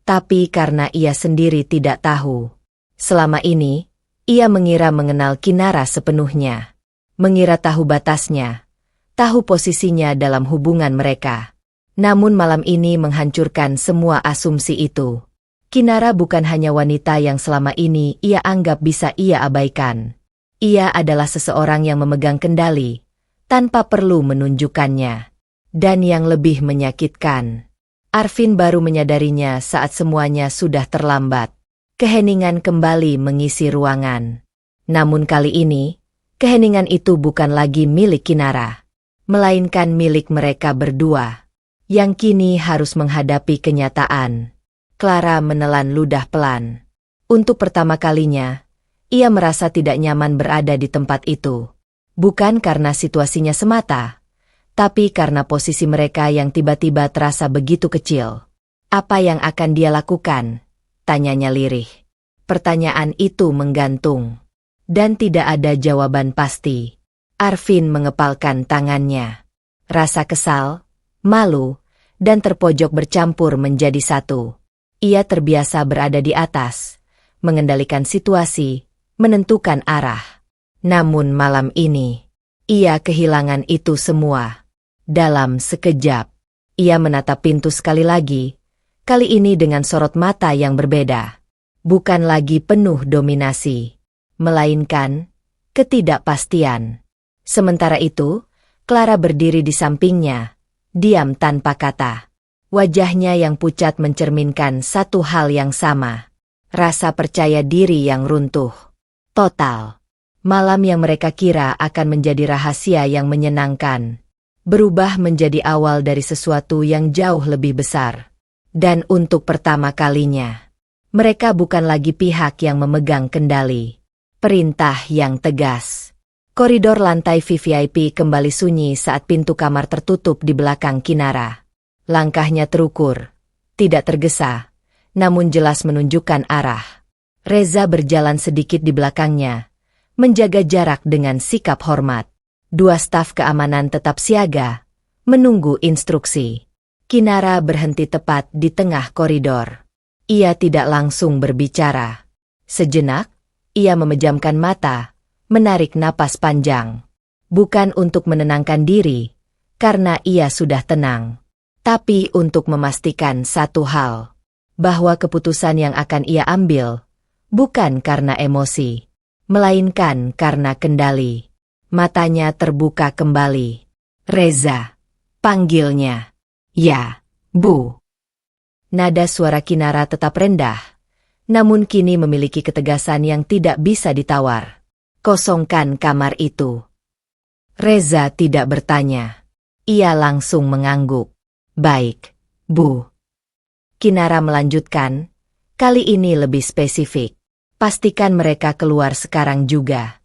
tapi karena ia sendiri tidak tahu. Selama ini, ia mengira mengenal Kinara sepenuhnya. Mengira tahu batasnya, tahu posisinya dalam hubungan mereka. Namun malam ini menghancurkan semua asumsi itu. Kinara bukan hanya wanita yang selama ini ia anggap bisa ia abaikan. Ia adalah seseorang yang memegang kendali, tanpa perlu menunjukkannya. Dan yang lebih menyakitkan, Arvin baru menyadarinya saat semuanya sudah terlambat. Keheningan kembali mengisi ruangan. Namun kali ini, keheningan itu bukan lagi milik Kinara, melainkan milik mereka berdua, yang kini harus menghadapi kenyataan. Clara menelan ludah pelan. Untuk pertama kalinya, ia merasa tidak nyaman berada di tempat itu. Bukan karena situasinya semata, tapi karena posisi mereka yang tiba-tiba terasa begitu kecil. "Apa yang akan dia lakukan?" tanyanya lirih. Pertanyaan itu menggantung. Dan tidak ada jawaban pasti. Arvin mengepalkan tangannya. Rasa kesal, malu, dan terpojok bercampur menjadi satu. Ia terbiasa berada di atas, mengendalikan situasi, menentukan arah. Namun malam ini, ia kehilangan itu semua. Dalam sekejap, ia menatap pintu sekali lagi, kali ini dengan sorot mata yang berbeda. Bukan lagi penuh dominasi, melainkan ketidakpastian. Sementara itu, Clara berdiri di sampingnya, diam tanpa kata. Wajahnya yang pucat mencerminkan satu hal yang sama. Rasa percaya diri yang runtuh. Total. Malam yang mereka kira akan menjadi rahasia yang menyenangkan, berubah menjadi awal dari sesuatu yang jauh lebih besar. Dan untuk pertama kalinya, mereka bukan lagi pihak yang memegang kendali. Perintah yang tegas. Koridor lantai VIP kembali sunyi saat pintu kamar tertutup di belakang Kinara. Langkahnya terukur, tidak tergesa, namun jelas menunjukkan arah. Reza berjalan sedikit di belakangnya, menjaga jarak dengan sikap hormat. Dua staf keamanan tetap siaga, menunggu instruksi. Kinara berhenti tepat di tengah koridor. Ia tidak langsung berbicara. Sejenak, ia memejamkan mata, menarik napas panjang. Bukan untuk menenangkan diri, karena ia sudah tenang. Tapi untuk memastikan satu hal, bahwa keputusan yang akan ia ambil, bukan karena emosi, melainkan karena kendali. Matanya terbuka kembali. "Reza," panggilnya. "Ya, Bu." Nada suara Kinara tetap rendah, namun kini memiliki ketegasan yang tidak bisa ditawar. "Kosongkan kamar itu." Reza tidak bertanya. Ia langsung mengangguk. "Baik, Bu." Kinara melanjutkan, kali ini lebih spesifik. "Pastikan mereka keluar sekarang juga."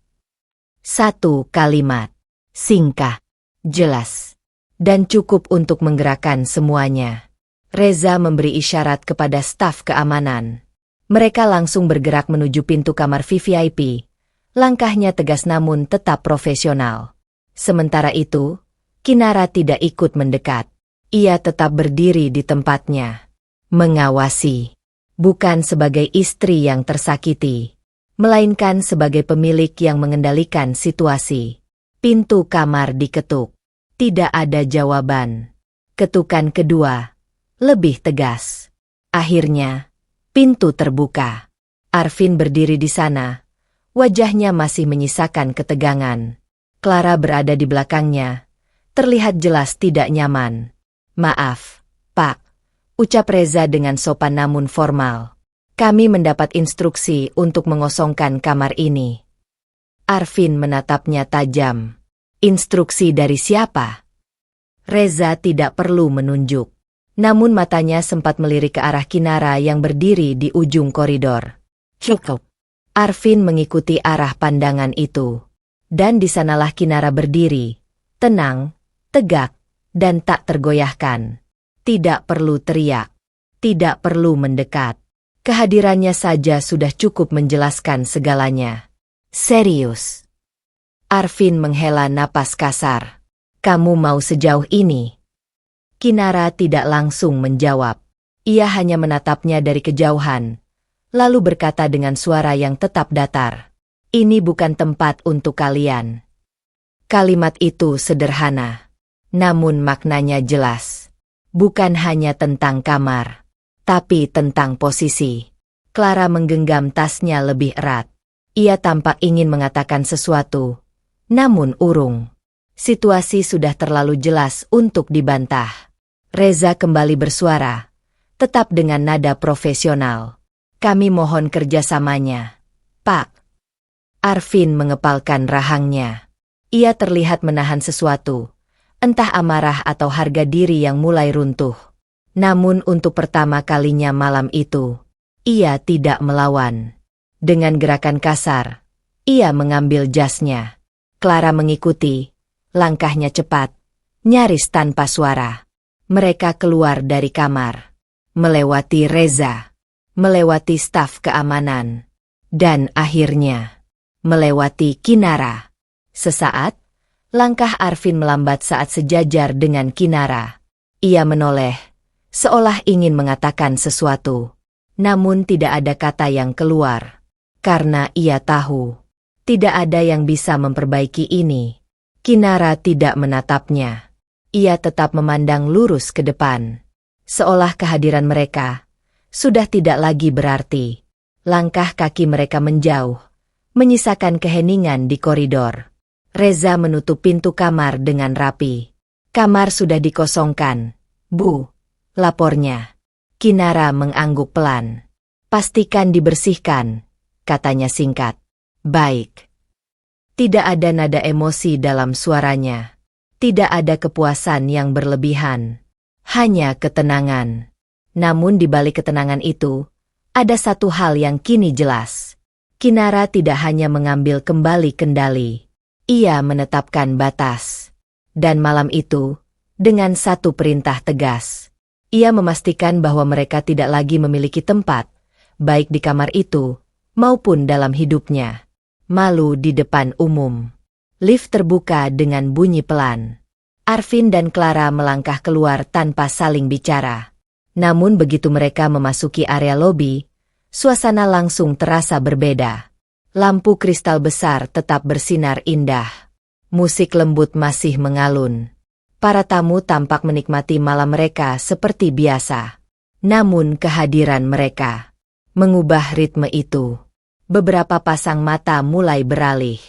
Satu kalimat, singkat, jelas, dan cukup untuk menggerakkan semuanya. Reza memberi isyarat kepada staf keamanan. Mereka langsung bergerak menuju pintu kamar VIP. Langkahnya tegas namun tetap profesional. Sementara itu, Kinara tidak ikut mendekat. Ia tetap berdiri di tempatnya, mengawasi, bukan sebagai istri yang tersakiti, melainkan sebagai pemilik yang mengendalikan situasi. Pintu kamar diketuk. Tidak ada jawaban. Ketukan kedua, lebih tegas. Akhirnya, pintu terbuka. Arvin berdiri di sana. Wajahnya masih menyisakan ketegangan. Clara berada di belakangnya. Terlihat jelas tidak nyaman. "Maaf, Pak," ucap Reza dengan sopan namun formal. "Kami mendapat instruksi untuk mengosongkan kamar ini." Arvin menatapnya tajam. Instruksi dari siapa? Reza tidak perlu menunjuk. Namun matanya sempat melirik ke arah Kinara yang berdiri di ujung koridor. Cukup. Arvin mengikuti arah pandangan itu. Dan di sanalah Kinara berdiri, tenang, tegak, dan tak tergoyahkan. Tidak perlu teriak. Tidak perlu mendekat. Kehadirannya saja sudah cukup menjelaskan segalanya. Serius. Arvin menghela napas kasar. Kamu mau sejauh ini? Kinara tidak langsung menjawab. Ia hanya menatapnya dari kejauhan, lalu berkata dengan suara yang tetap datar. Ini bukan tempat untuk kalian. Kalimat itu sederhana, namun maknanya jelas. Bukan hanya tentang kamar, tapi tentang posisi. Clara menggenggam tasnya lebih erat. Ia tampak ingin mengatakan sesuatu, namun urung. Situasi sudah terlalu jelas untuk dibantah. Reza kembali bersuara, tetap dengan nada profesional. Kami mohon kerjasamanya, Pak. Arvin mengepalkan rahangnya. Ia terlihat menahan sesuatu, entah amarah atau harga diri yang mulai runtuh. Namun untuk pertama kalinya malam itu, ia tidak melawan. Dengan gerakan kasar, ia mengambil jasnya. Clara mengikuti, langkahnya cepat, nyaris tanpa suara. Mereka keluar dari kamar, melewati Reza, melewati staf keamanan, dan akhirnya melewati Kinara. Sesaat, langkah Arvin melambat saat sejajar dengan Kinara. Ia menoleh, seolah ingin mengatakan sesuatu, namun tidak ada kata yang keluar. Karena ia tahu, tidak ada yang bisa memperbaiki ini. Kinara tidak menatapnya. Ia tetap memandang lurus ke depan. Seolah kehadiran mereka sudah tidak lagi berarti. Langkah kaki mereka menjauh, menyisakan keheningan di koridor. Reza menutup pintu kamar dengan rapi. Kamar sudah dikosongkan, Bu, lapornya. Kinara mengangguk pelan. Pastikan dibersihkan, katanya singkat. Baik. Tidak ada nada emosi dalam suaranya. Tidak ada kepuasan yang berlebihan. Hanya ketenangan. Namun di balik ketenangan itu, ada satu hal yang kini jelas. Kinara tidak hanya mengambil kembali kendali. Ia menetapkan batas. Dan malam itu, dengan satu perintah tegas, ia memastikan bahwa mereka tidak lagi memiliki tempat, baik di kamar itu, maupun dalam hidupnya. Malu di depan umum. Lift terbuka dengan bunyi pelan. Arvin dan Clara melangkah keluar tanpa saling bicara. Namun begitu mereka memasuki area lobi, suasana langsung terasa berbeda. Lampu kristal besar tetap bersinar indah. Musik lembut masih mengalun. Para tamu tampak menikmati malam mereka seperti biasa. Namun kehadiran mereka mengubah ritme itu. Beberapa pasang mata mulai beralih.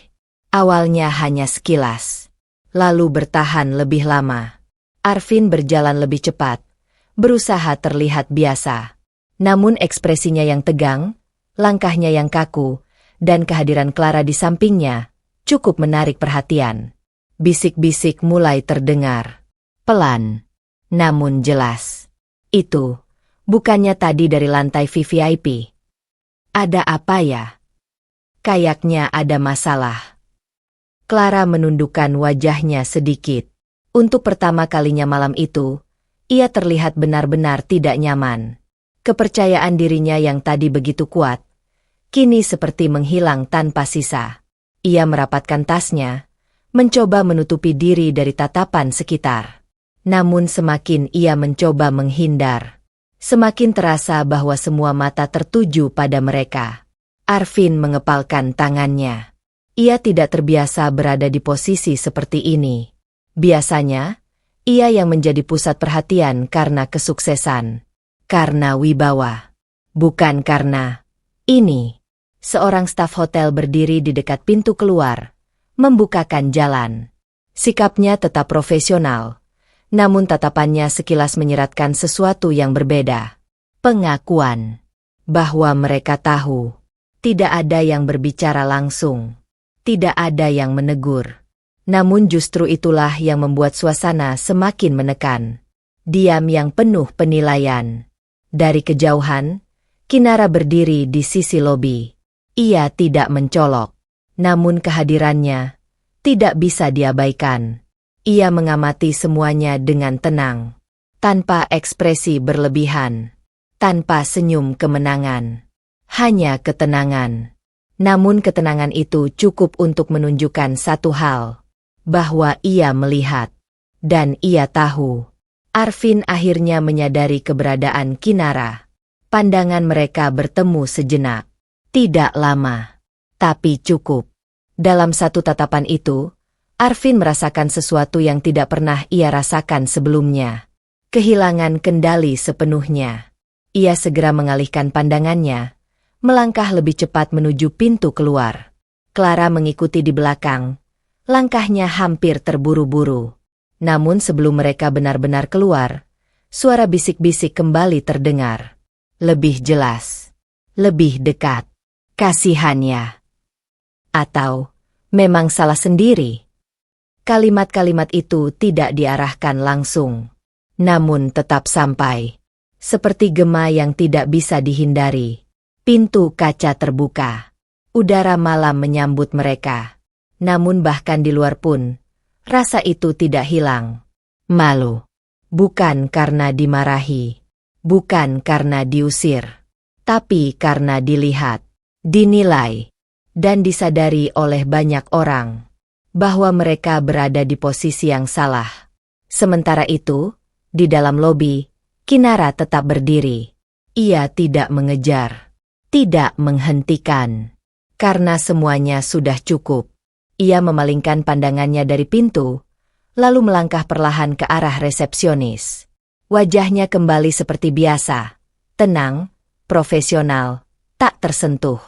Awalnya hanya sekilas, lalu bertahan lebih lama. Arvin berjalan lebih cepat, berusaha terlihat biasa. Namun ekspresinya yang tegang, langkahnya yang kaku, dan kehadiran Clara di sampingnya cukup menarik perhatian. Bisik-bisik mulai terdengar. Pelan, namun jelas. Itu, bukannya tadi dari lantai VVIP. Ada apa ya? Kayaknya ada masalah. Clara menundukkan wajahnya sedikit. Untuk pertama kalinya malam itu, ia terlihat benar-benar tidak nyaman. Kepercayaan dirinya yang tadi begitu kuat, kini seperti menghilang tanpa sisa. Ia merapatkan tasnya, mencoba menutupi diri dari tatapan sekitar. Namun semakin ia mencoba menghindar, semakin terasa bahwa semua mata tertuju pada mereka. Arvin mengepalkan tangannya. Ia tidak terbiasa berada di posisi seperti ini. Biasanya, ia yang menjadi pusat perhatian karena kesuksesan. Karena wibawa. Bukan karena ini. Seorang staf hotel berdiri di dekat pintu keluar, membukakan jalan. Sikapnya tetap profesional, namun tatapannya sekilas menyeratkan sesuatu yang berbeda. Pengakuan bahwa mereka tahu, tidak ada yang berbicara langsung. Tidak ada yang menegur. Namun justru itulah yang membuat suasana semakin menekan. Diam yang penuh penilaian. Dari kejauhan, Kinara berdiri di sisi lobi. Ia tidak mencolok. Namun kehadirannya tidak bisa diabaikan. Ia mengamati semuanya dengan tenang. Tanpa ekspresi berlebihan. Tanpa senyum kemenangan. Hanya ketenangan. Namun ketenangan itu cukup untuk menunjukkan satu hal. Bahwa ia melihat. Dan ia tahu. Arvin akhirnya menyadari keberadaan Kinara. Pandangan mereka bertemu sejenak. Tidak lama. Tapi cukup. Dalam satu tatapan itu, Arvin merasakan sesuatu yang tidak pernah ia rasakan sebelumnya. Kehilangan kendali sepenuhnya. Ia segera mengalihkan pandangannya, melangkah lebih cepat menuju pintu keluar. Clara mengikuti di belakang. Langkahnya hampir terburu-buru. Namun sebelum mereka benar-benar keluar, suara bisik-bisik kembali terdengar. Lebih jelas. Lebih dekat. Kasihannya. Atau memang salah sendiri. Kalimat-kalimat itu tidak diarahkan langsung. Namun tetap sampai. Seperti gema yang tidak bisa dihindari. Pintu kaca terbuka. Udara malam menyambut mereka. Namun bahkan di luar pun, rasa itu tidak hilang. Malu. Bukan karena dimarahi. Bukan karena diusir. Tapi karena dilihat, dinilai, dan disadari oleh banyak orang. Bahwa mereka berada di posisi yang salah. Sementara itu, di dalam lobi, Kinara tetap berdiri. Ia tidak mengejar. Tidak menghentikan. Karena semuanya sudah cukup. Ia memalingkan pandangannya dari pintu, lalu melangkah perlahan ke arah resepsionis. Wajahnya kembali seperti biasa, tenang, profesional, tak tersentuh.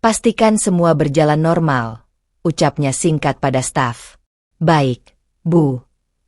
Pastikan semua berjalan normal, ucapnya singkat pada staf. Baik, Bu,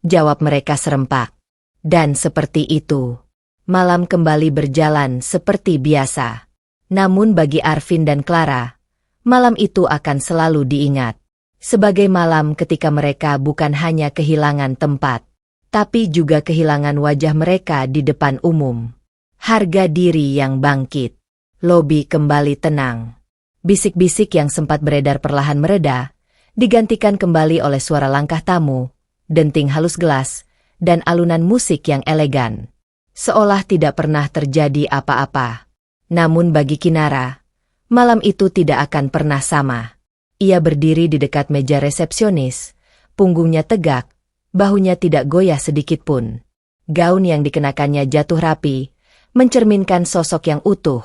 jawab mereka serempak. Dan seperti itu, malam kembali berjalan seperti biasa. Namun bagi Arvin dan Clara, malam itu akan selalu diingat. Sebagai malam ketika mereka bukan hanya kehilangan tempat, tapi juga kehilangan wajah mereka di depan umum. Harga diri yang bangkit. Lobi kembali tenang. Bisik-bisik yang sempat beredar perlahan mereda, digantikan kembali oleh suara langkah tamu, denting halus gelas, dan alunan musik yang elegan. Seolah tidak pernah terjadi apa-apa. Namun bagi Kinara, malam itu tidak akan pernah sama. Ia berdiri di dekat meja resepsionis, punggungnya tegak, bahunya tidak goyah sedikitpun. Gaun yang dikenakannya jatuh rapi, mencerminkan sosok yang utuh,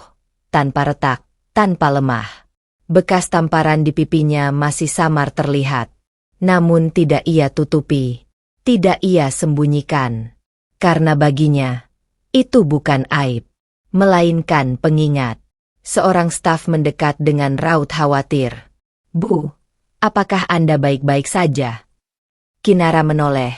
tanpa retak, tanpa lemah. Bekas tamparan di pipinya masih samar terlihat. Namun tidak ia tutupi, tidak ia sembunyikan. Karena baginya, itu bukan aib, melainkan pengingat. Seorang staf mendekat dengan raut khawatir. Bu, apakah Anda baik-baik saja? Kinara menoleh,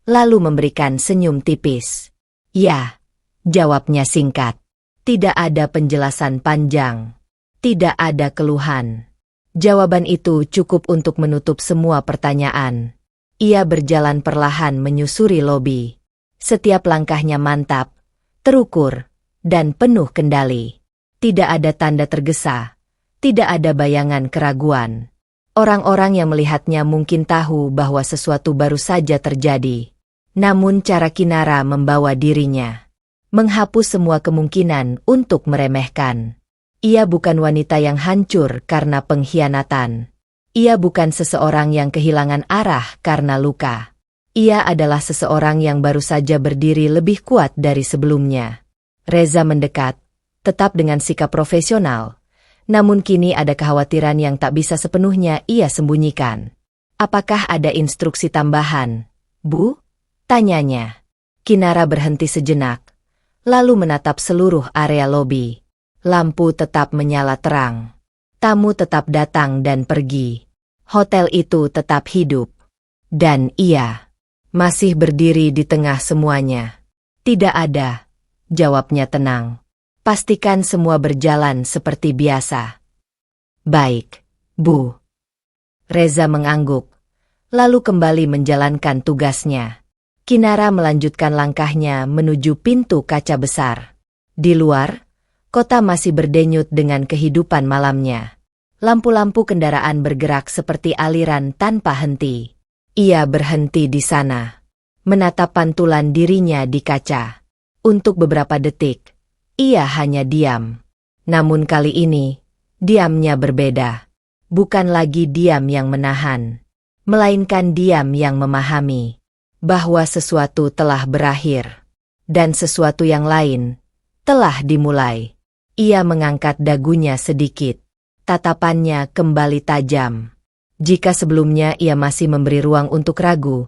lalu memberikan senyum tipis. Ya, jawabnya singkat. Tidak ada penjelasan panjang. Tidak ada keluhan. Jawaban itu cukup untuk menutup semua pertanyaan. Ia berjalan perlahan menyusuri lobi. Setiap langkahnya mantap, terukur, dan penuh kendali. Tidak ada tanda tergesa. Tidak ada bayangan keraguan. Orang-orang yang melihatnya mungkin tahu bahwa sesuatu baru saja terjadi. Namun cara Kinara membawa dirinya. Menghapus semua kemungkinan untuk meremehkan. Ia bukan wanita yang hancur karena pengkhianatan. Ia bukan seseorang yang kehilangan arah karena luka. Ia adalah seseorang yang baru saja berdiri lebih kuat dari sebelumnya. Reza mendekat, tetap dengan sikap profesional. Namun kini ada kekhawatiran yang tak bisa sepenuhnya ia sembunyikan. Apakah ada instruksi tambahan, Bu? Tanyanya. Kinara berhenti sejenak, lalu menatap seluruh area lobi. Lampu tetap menyala terang. Tamu tetap datang dan pergi. Hotel itu tetap hidup. Dan ia masih berdiri di tengah semuanya. Tidak ada, jawabnya tenang. Pastikan semua berjalan seperti biasa. Baik, Bu. Reza mengangguk, lalu kembali menjalankan tugasnya. Kinara melanjutkan langkahnya menuju pintu kaca besar. Di luar, kota masih berdenyut dengan kehidupan malamnya. Lampu-lampu kendaraan bergerak seperti aliran tanpa henti. Ia berhenti di sana, menatap pantulan dirinya di kaca. Untuk beberapa detik, ia hanya diam. Namun kali ini, diamnya berbeda. Bukan lagi diam yang menahan, melainkan diam yang memahami bahwa sesuatu telah berakhir, dan sesuatu yang lain telah dimulai. Ia mengangkat dagunya sedikit, tatapannya kembali tajam. Jika sebelumnya ia masih memberi ruang untuk ragu,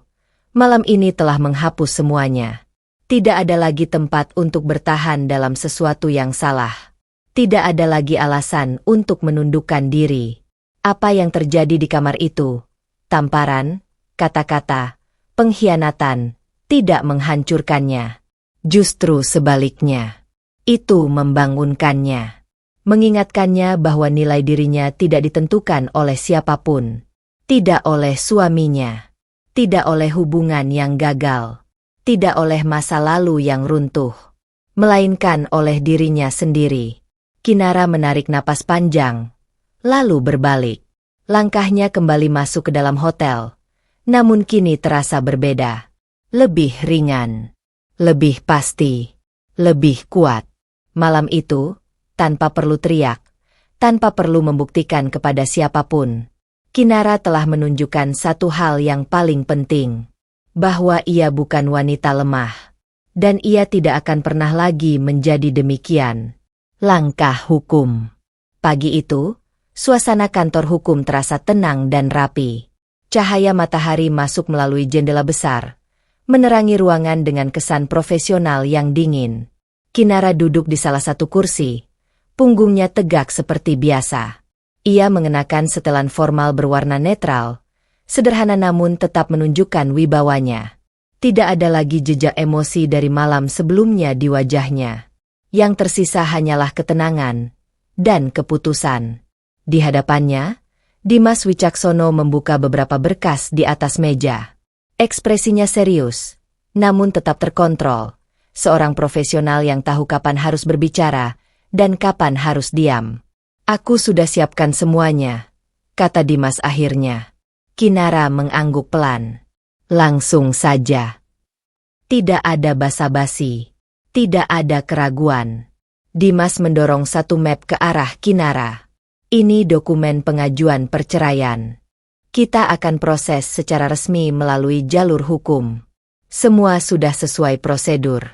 malam ini telah menghapus semuanya. Tidak ada lagi tempat untuk bertahan dalam sesuatu yang salah. Tidak ada lagi alasan untuk menundukkan diri. Apa yang terjadi di kamar itu? Tamparan, kata-kata, pengkhianatan, tidak menghancurkannya. Justru sebaliknya. Itu membangunkannya. Mengingatkannya bahwa nilai dirinya tidak ditentukan oleh siapapun. Tidak oleh suaminya. Tidak oleh hubungan yang gagal. Tidak oleh masa lalu yang runtuh. Melainkan oleh dirinya sendiri. Kinara menarik napas panjang, lalu berbalik. Langkahnya kembali masuk ke dalam hotel. Namun kini terasa berbeda. Lebih ringan. Lebih pasti. Lebih kuat. Malam itu, tanpa perlu teriak, tanpa perlu membuktikan kepada siapapun, Kinara telah menunjukkan satu hal yang paling penting. Bahwa ia bukan wanita lemah. Dan ia tidak akan pernah lagi menjadi demikian. Langkah hukum. Pagi itu, suasana kantor hukum terasa tenang dan rapi. Cahaya matahari masuk melalui jendela besar, menerangi ruangan dengan kesan profesional yang dingin. Kinara duduk di salah satu kursi, punggungnya tegak seperti biasa. Ia mengenakan setelan formal berwarna netral, sederhana namun tetap menunjukkan wibawanya. Tidak ada lagi jejak emosi dari malam sebelumnya di wajahnya. Yang tersisa hanyalah ketenangan dan keputusan. Di hadapannya, Dimas Wicaksono membuka beberapa berkas di atas meja. Ekspresinya serius, namun tetap terkontrol. Seorang profesional yang tahu kapan harus berbicara dan kapan harus diam. Aku sudah siapkan semuanya, kata Dimas akhirnya. Kinara mengangguk pelan. Langsung saja. Tidak ada basa-basi. Tidak ada keraguan. Dimas mendorong satu map ke arah Kinara. Ini dokumen pengajuan perceraian. Kita akan proses secara resmi melalui jalur hukum. Semua sudah sesuai prosedur.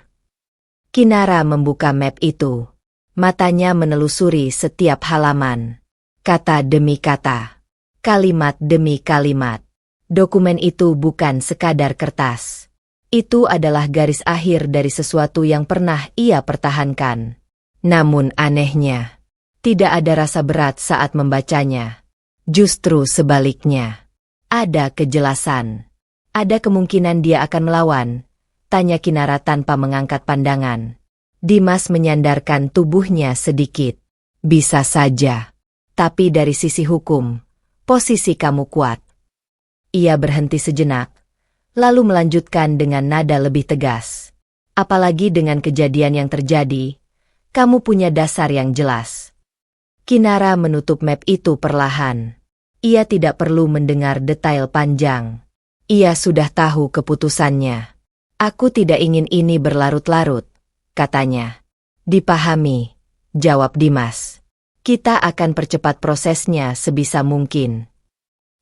Kinara membuka map itu. Matanya menelusuri setiap halaman. Kata demi kata. Kalimat demi kalimat. Dokumen itu bukan sekadar kertas. Itu adalah garis akhir dari sesuatu yang pernah ia pertahankan. Namun anehnya, tidak ada rasa berat saat membacanya. Justru sebaliknya. Ada kejelasan. Ada kemungkinan dia akan melawan, tanya Kinara tanpa mengangkat pandangan. Dimas menyandarkan tubuhnya sedikit. Bisa saja. Tapi dari sisi hukum, posisi kamu kuat. Ia berhenti sejenak, lalu melanjutkan dengan nada lebih tegas. Apalagi dengan kejadian yang terjadi, kamu punya dasar yang jelas. Kinara menutup map itu perlahan. Ia tidak perlu mendengar detail panjang. Ia sudah tahu keputusannya. Aku tidak ingin ini berlarut-larut, katanya. Dipahami, jawab Dimas. Kita akan percepat prosesnya sebisa mungkin.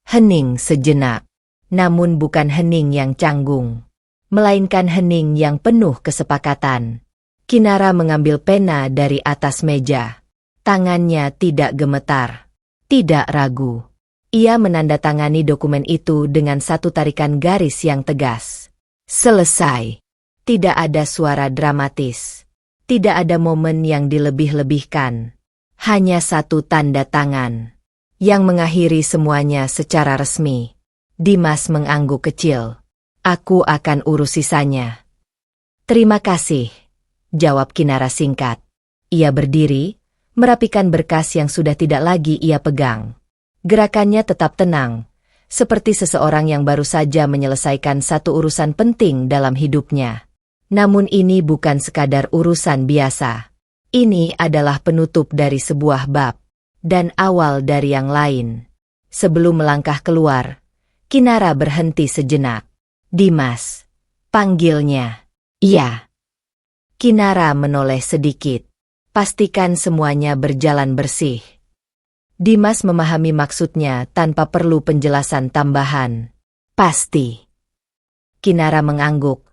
Hening sejenak, namun bukan hening yang canggung, melainkan hening yang penuh kesepakatan. Kinara mengambil pena dari atas meja. Tangannya tidak gemetar, tidak ragu. Ia menandatangani dokumen itu dengan satu tarikan garis yang tegas. Selesai. Tidak ada suara dramatis. Tidak ada momen yang dilebih-lebihkan. Hanya satu tanda tangan yang mengakhiri semuanya secara resmi. Dimas mengangguk kecil. Aku akan urus sisanya. Terima kasih, jawab Kinara singkat. Ia berdiri, merapikan berkas yang sudah tidak lagi ia pegang. Gerakannya tetap tenang, seperti seseorang yang baru saja menyelesaikan satu urusan penting dalam hidupnya. Namun ini bukan sekadar urusan biasa. Ini adalah penutup dari sebuah bab, dan awal dari yang lain. Sebelum melangkah keluar, Kinara berhenti sejenak. "Dimas," panggilnya. "Iya." Kinara menoleh sedikit. "Pastikan semuanya berjalan bersih." Dimas memahami maksudnya tanpa perlu penjelasan tambahan. "Pasti." Kinara mengangguk,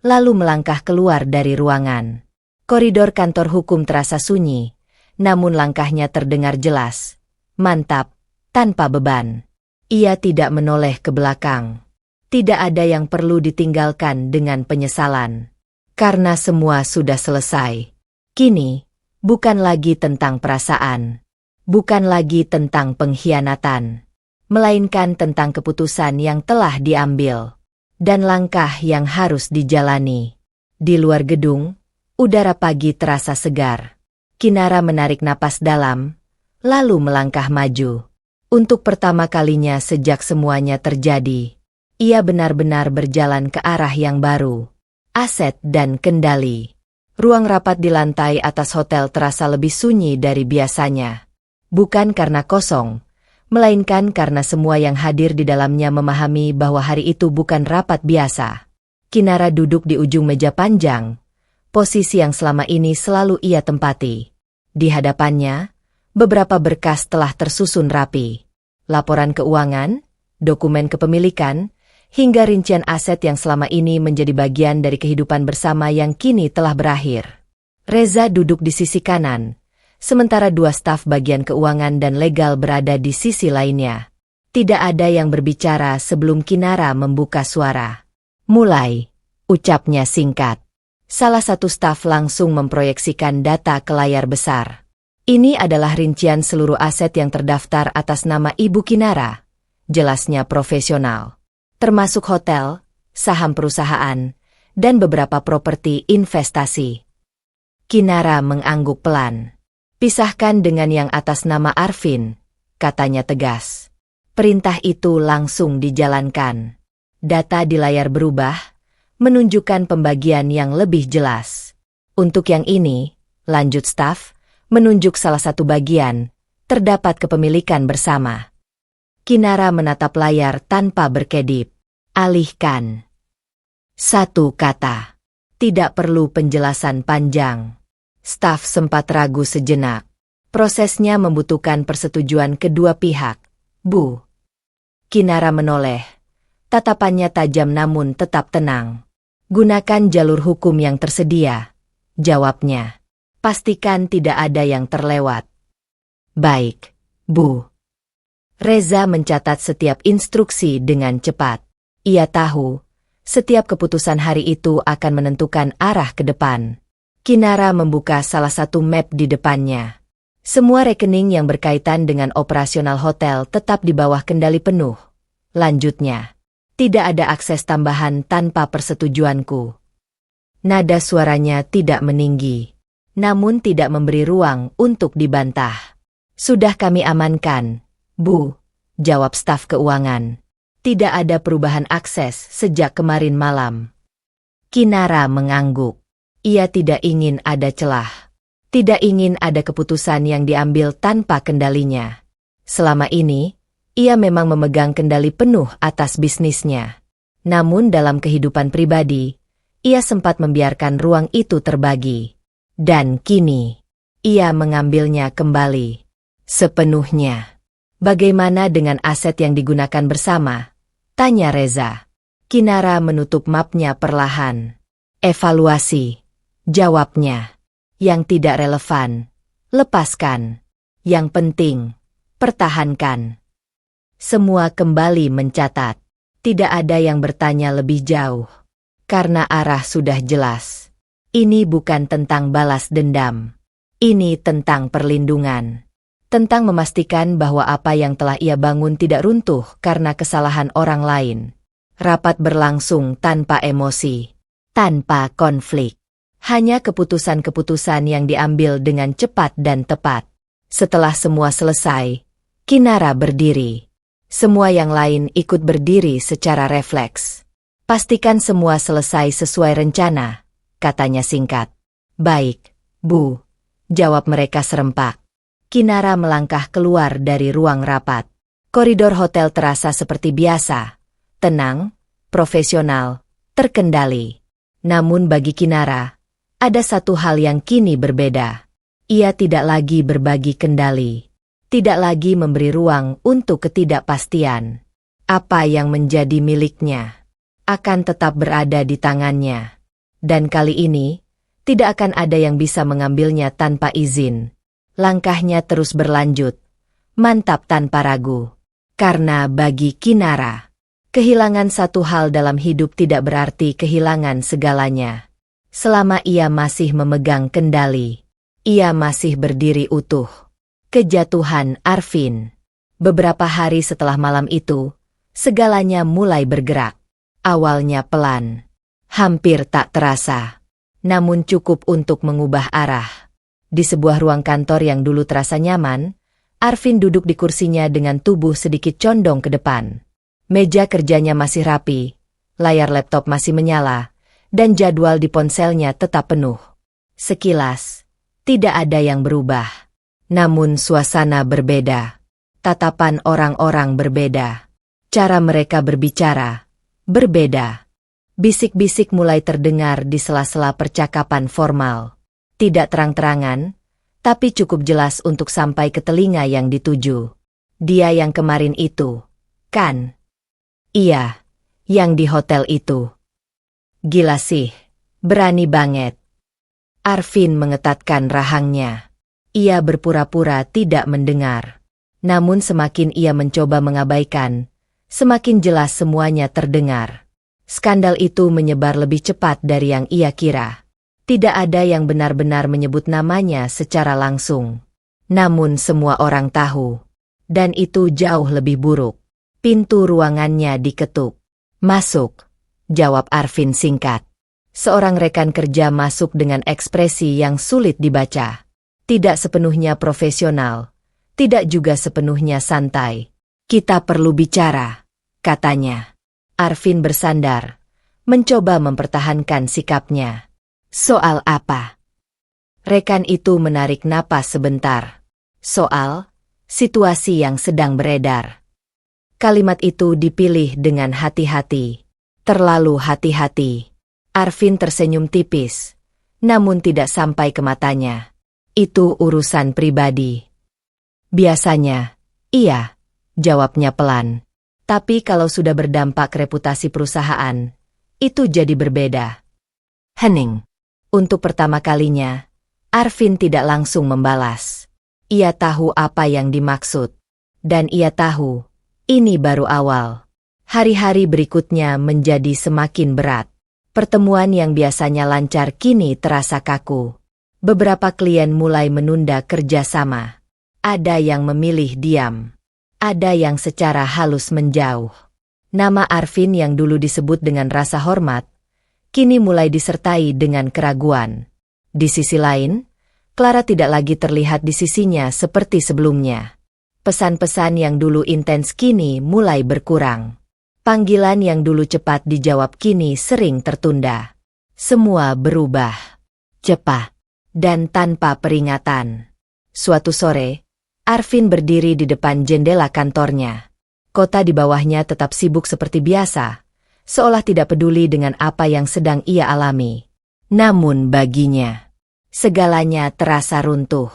lalu melangkah keluar dari ruangan. Koridor kantor hukum terasa sunyi, namun langkahnya terdengar jelas, mantap, tanpa beban. Ia tidak menoleh ke belakang. Tidak ada yang perlu ditinggalkan dengan penyesalan. Karena semua sudah selesai. Kini, bukan lagi tentang perasaan. Bukan lagi tentang pengkhianatan. Melainkan tentang keputusan yang telah diambil. Dan langkah yang harus dijalani. Di luar gedung, udara pagi terasa segar. Kinara menarik napas dalam, lalu melangkah maju. Untuk pertama kalinya sejak semuanya terjadi, ia benar-benar berjalan ke arah yang baru. Aset dan kendali. Ruang rapat di lantai atas hotel terasa lebih sunyi dari biasanya. Bukan karena kosong, melainkan karena semua yang hadir di dalamnya memahami bahwa hari itu bukan rapat biasa. Kinara duduk di ujung meja panjang, posisi yang selama ini selalu ia tempati. Di hadapannya, beberapa berkas telah tersusun rapi. Laporan keuangan, dokumen kepemilikan, hingga rincian aset yang selama ini menjadi bagian dari kehidupan bersama yang kini telah berakhir. Reza duduk di sisi kanan, sementara dua staf bagian keuangan dan legal berada di sisi lainnya. Tidak ada yang berbicara sebelum Kinara membuka suara. "Mulai," ucapnya singkat. Salah satu staf langsung memproyeksikan data ke layar besar. "Ini adalah rincian seluruh aset yang terdaftar atas nama Ibu Kinara," jelasnya profesional. "Termasuk hotel, saham perusahaan, dan beberapa properti investasi." Kinara mengangguk pelan. "Pisahkan dengan yang atas nama Arvin," katanya tegas. Perintah itu langsung dijalankan. Data di layar berubah, menunjukkan pembagian yang lebih jelas. "Untuk yang ini," lanjut staf, menunjuk salah satu bagian, "terdapat kepemilikan bersama." Kinara menatap layar tanpa berkedip. "Alihkan." Satu kata. Tidak perlu penjelasan panjang. Staf sempat ragu sejenak. Prosesnya membutuhkan persetujuan kedua pihak. "Bu." Kinara menoleh. Tatapannya tajam namun tetap tenang. "Gunakan jalur hukum yang tersedia," jawabnya. "Pastikan tidak ada yang terlewat." "Baik, Bu." Reza mencatat setiap instruksi dengan cepat. Ia tahu, setiap keputusan hari itu akan menentukan arah ke depan. Kinara membuka salah satu map di depannya. Semua rekening yang berkaitan dengan operasional hotel tetap di bawah kendali penuh. Lanjutnya, "Tidak ada akses tambahan tanpa persetujuanku." Nada suaranya tidak meninggi, namun tidak memberi ruang untuk dibantah. "Sudah kami amankan, Bu," jawab staf keuangan. "Tidak ada perubahan akses sejak kemarin malam." Kinara mengangguk. Ia tidak ingin ada celah. Tidak ingin ada keputusan yang diambil tanpa kendalinya. Selama ini, ia memang memegang kendali penuh atas bisnisnya. Namun dalam kehidupan pribadi, ia sempat membiarkan ruang itu terbagi. Dan kini, ia mengambilnya kembali. Sepenuhnya. "Bagaimana dengan aset yang digunakan bersama?" tanya Reza. Kinara menutup mapnya perlahan. "Evaluasi," jawabnya. "Yang tidak relevan, lepaskan. Yang penting, pertahankan." Semua kembali mencatat. Tidak ada yang bertanya lebih jauh. Karena arah sudah jelas. Ini bukan tentang balas dendam. Ini tentang perlindungan. Tentang memastikan bahwa apa yang telah ia bangun tidak runtuh karena kesalahan orang lain. Rapat berlangsung tanpa emosi, tanpa konflik. Hanya keputusan-keputusan yang diambil dengan cepat dan tepat. Setelah semua selesai, Kinara berdiri. Semua yang lain ikut berdiri secara refleks. Pastikan semua selesai sesuai rencana, katanya singkat. Baik, Bu, jawab mereka serempak. Kinara melangkah keluar dari ruang rapat. Koridor hotel terasa seperti biasa, tenang, profesional, terkendali. Namun bagi Kinara, ada satu hal yang kini berbeda. Ia tidak lagi berbagi kendali. Tidak lagi memberi ruang untuk ketidakpastian. Apa yang menjadi miliknya akan tetap berada di tangannya. Dan kali ini, tidak akan ada yang bisa mengambilnya tanpa izin. Langkahnya terus berlanjut, mantap tanpa ragu. Karena bagi Kinara, kehilangan satu hal dalam hidup tidak berarti kehilangan segalanya. Selama ia masih memegang kendali, ia masih berdiri utuh. Kejatuhan Arvin. Beberapa hari setelah malam itu, segalanya mulai bergerak. Awalnya pelan, hampir tak terasa, namun cukup untuk mengubah arah. Di sebuah ruang kantor yang dulu terasa nyaman, Arvin duduk di kursinya dengan tubuh sedikit condong ke depan. Meja kerjanya masih rapi, layar laptop masih menyala, dan jadwal di ponselnya tetap penuh. Sekilas, tidak ada yang berubah. Namun suasana berbeda. Tatapan orang-orang berbeda. Cara mereka berbicara berbeda. Bisik-bisik mulai terdengar di sela-sela percakapan formal. Tidak terang-terangan, tapi cukup jelas untuk sampai ke telinga yang dituju. Dia yang kemarin itu, kan? Iya, yang di hotel itu. Gila sih, berani banget. Arvin mengetatkan rahangnya. Ia berpura-pura tidak mendengar. Namun semakin ia mencoba mengabaikan, semakin jelas semuanya terdengar. Skandal itu menyebar lebih cepat dari yang ia kira. Tidak ada yang benar-benar menyebut namanya secara langsung. Namun semua orang tahu. Dan itu jauh lebih buruk. Pintu ruangannya diketuk. Masuk, jawab Arvin singkat. Seorang rekan kerja masuk dengan ekspresi yang sulit dibaca. Tidak sepenuhnya profesional, tidak juga sepenuhnya santai. Kita perlu bicara, katanya. Arvin bersandar, mencoba mempertahankan sikapnya. Soal apa? Rekan itu menarik napas sebentar. Soal situasi yang sedang beredar. Kalimat itu dipilih dengan hati-hati. Terlalu hati-hati. Arvin tersenyum tipis, namun tidak sampai ke matanya. Itu urusan pribadi. Biasanya, iya, jawabnya pelan. Tapi kalau sudah berdampak reputasi perusahaan, itu jadi berbeda. Hening. Untuk pertama kalinya, Arvin tidak langsung membalas. Ia tahu apa yang dimaksud. Dan ia tahu, ini baru awal. Hari-hari berikutnya menjadi semakin berat. Pertemuan yang biasanya lancar kini terasa kaku. Beberapa klien mulai menunda kerjasama. Ada yang memilih diam. Ada yang secara halus menjauh. Nama Arvin yang dulu disebut dengan rasa hormat, kini mulai disertai dengan keraguan. Di sisi lain, Clara tidak lagi terlihat di sisinya seperti sebelumnya. Pesan-pesan yang dulu intens kini mulai berkurang. Panggilan yang dulu cepat dijawab kini sering tertunda. Semua berubah. Cepat. Dan tanpa peringatan. Suatu sore, Arvin berdiri di depan jendela kantornya. Kota di bawahnya tetap sibuk seperti biasa, seolah tidak peduli dengan apa yang sedang ia alami. Namun baginya, segalanya terasa runtuh.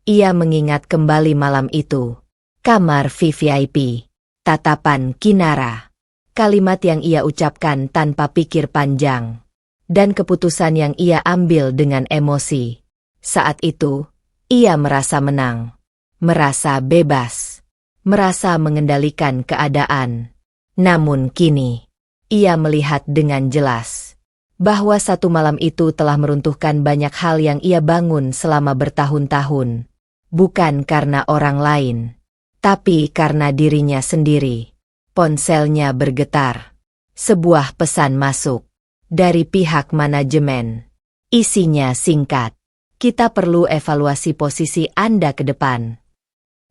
Ia mengingat kembali malam itu. Kamar VVIP. Tatapan Kinara. Kalimat yang ia ucapkan tanpa pikir panjang. Dan keputusan yang ia ambil dengan emosi. Saat itu, ia merasa menang. Merasa bebas. Merasa mengendalikan keadaan. Namun kini, ia melihat dengan jelas bahwa satu malam itu telah meruntuhkan banyak hal yang ia bangun selama bertahun-tahun. Bukan karena orang lain, tapi karena dirinya sendiri. Ponselnya bergetar. Sebuah pesan masuk dari pihak manajemen. Isinya singkat. Kita perlu evaluasi posisi Anda ke depan.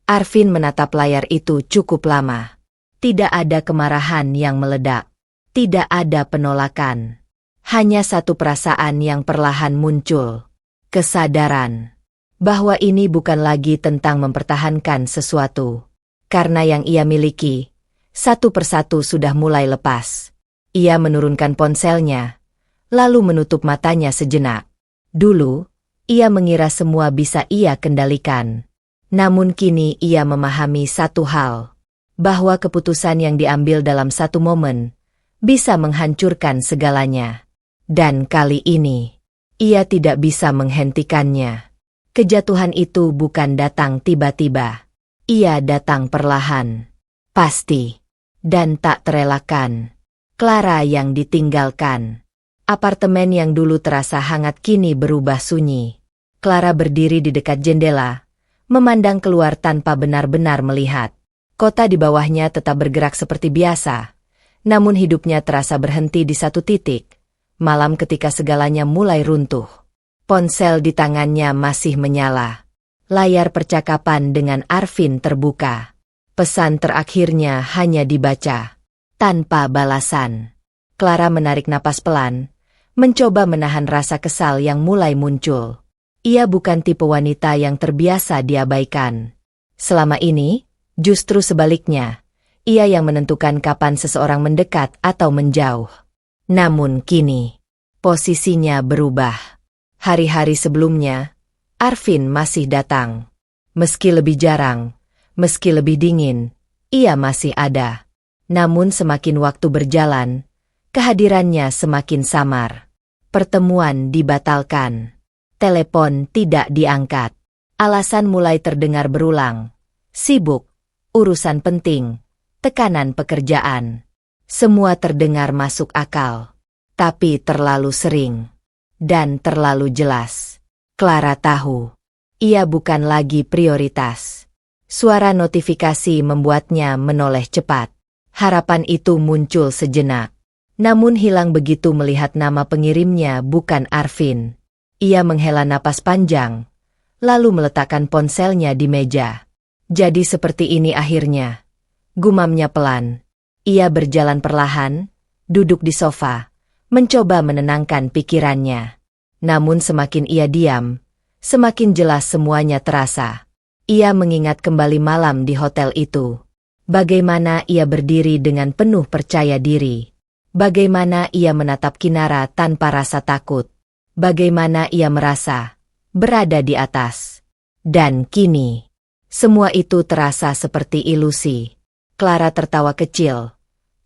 Arvin menatap layar itu cukup lama. Tidak ada kemarahan yang meledak. Tidak ada penolakan. Hanya satu perasaan yang perlahan muncul. Kesadaran bahwa ini bukan lagi tentang mempertahankan sesuatu. Karena yang ia miliki, satu persatu sudah mulai lepas. Ia menurunkan ponselnya, lalu menutup matanya sejenak. Dulu, ia mengira semua bisa ia kendalikan. Namun kini ia memahami satu hal, bahwa keputusan yang diambil dalam satu momen bisa menghancurkan segalanya. Dan kali ini, ia tidak bisa menghentikannya. Kejatuhan itu bukan datang tiba-tiba. Ia datang perlahan, pasti, dan tak terelakkan. Clara yang ditinggalkan. Apartemen yang dulu terasa hangat kini berubah sunyi. Clara berdiri di dekat jendela, memandang keluar tanpa benar-benar melihat. Kota di bawahnya tetap bergerak seperti biasa, namun hidupnya terasa berhenti di satu titik. Malam ketika segalanya mulai runtuh. Ponsel di tangannya masih menyala. Layar percakapan dengan Arvin terbuka. Pesan terakhirnya hanya dibaca, tanpa balasan. Clara menarik napas pelan, mencoba menahan rasa kesal yang mulai muncul. Ia bukan tipe wanita yang terbiasa diabaikan. Selama ini, justru sebaliknya, ia yang menentukan kapan seseorang mendekat atau menjauh. Namun kini, posisinya berubah. Hari-hari sebelumnya, Arvin masih datang. Meski lebih jarang, meski lebih dingin, ia masih ada. Namun semakin waktu berjalan, kehadirannya semakin samar. Pertemuan dibatalkan. Telepon tidak diangkat. Alasan mulai terdengar berulang. Sibuk, urusan penting, tekanan pekerjaan. Semua terdengar masuk akal. Tapi terlalu sering. Dan terlalu jelas. Clara tahu, ia bukan lagi prioritas. Suara notifikasi membuatnya menoleh cepat. Harapan itu muncul sejenak. Namun hilang begitu melihat nama pengirimnya bukan Arvin. Ia menghela napas panjang, lalu meletakkan ponselnya di meja. Jadi seperti ini akhirnya. Gumamnya pelan. Ia berjalan perlahan, duduk di sofa, mencoba menenangkan pikirannya. Namun semakin ia diam, semakin jelas semuanya terasa. Ia mengingat kembali malam di hotel itu. Bagaimana ia berdiri dengan penuh percaya diri. Bagaimana ia menatap Kinara tanpa rasa takut. Bagaimana ia merasa berada di atas. Dan kini, semua itu terasa seperti ilusi. Clara tertawa kecil,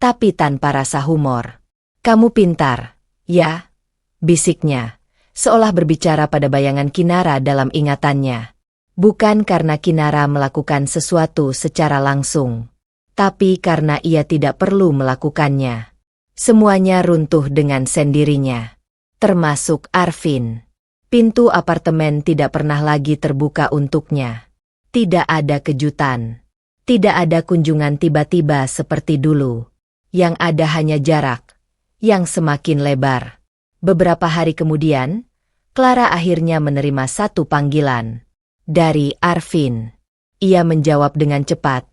tapi tanpa rasa humor. "Kamu pintar, ya?" bisiknya, seolah berbicara pada bayangan Kinara dalam ingatannya. Bukan karena Kinara melakukan sesuatu secara langsung, tapi karena ia tidak perlu melakukannya. Semuanya runtuh dengan sendirinya, termasuk Arvin. Pintu apartemen tidak pernah lagi terbuka untuknya. Tidak ada kejutan. Tidak ada kunjungan tiba-tiba seperti dulu. Yang ada hanya jarak, yang semakin lebar. Beberapa hari kemudian, Clara akhirnya menerima satu panggilan. Dari Arvin. Ia menjawab dengan cepat,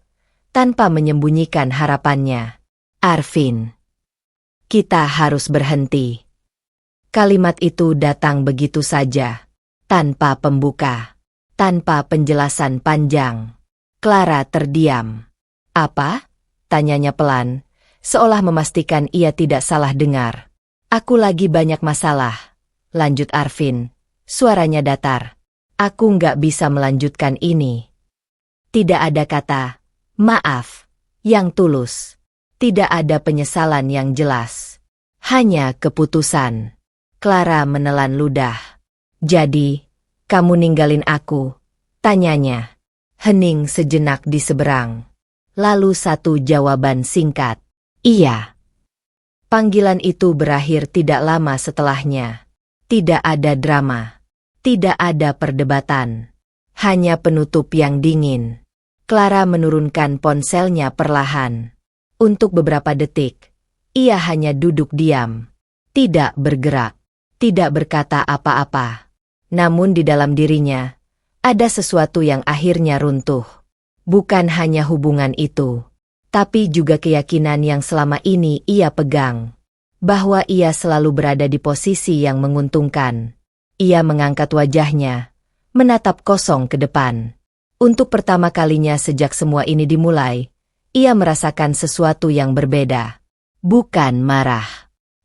tanpa menyembunyikan harapannya. "Arvin, kita harus berhenti." Kalimat itu datang begitu saja, tanpa pembuka, tanpa penjelasan panjang. Clara terdiam. "Apa?" tanyanya pelan, seolah memastikan ia tidak salah dengar. "Aku lagi banyak masalah," lanjut Arvin, suaranya datar. "Aku nggak bisa melanjutkan ini." Tidak ada kata maaf yang tulus. Tidak ada penyesalan yang jelas. Hanya keputusan. Clara menelan ludah. "Jadi, kamu ninggalin aku?" tanyanya. Hening sejenak di seberang. Lalu satu jawaban singkat. "Iya." Panggilan itu berakhir tidak lama setelahnya. Tidak ada drama. Tidak ada perdebatan. Hanya penutup yang dingin. Clara menurunkan ponselnya perlahan. Untuk beberapa detik, ia hanya duduk diam. Tidak bergerak. Tidak berkata apa-apa. Namun di dalam dirinya, ada sesuatu yang akhirnya runtuh. Bukan hanya hubungan itu. tapi juga keyakinan yang selama ini ia pegang, bahwa ia selalu berada di posisi yang menguntungkan. Ia mengangkat wajahnya, menatap kosong ke depan. Untuk pertama kalinya sejak semua ini dimulai, ia merasakan sesuatu yang berbeda. Bukan marah,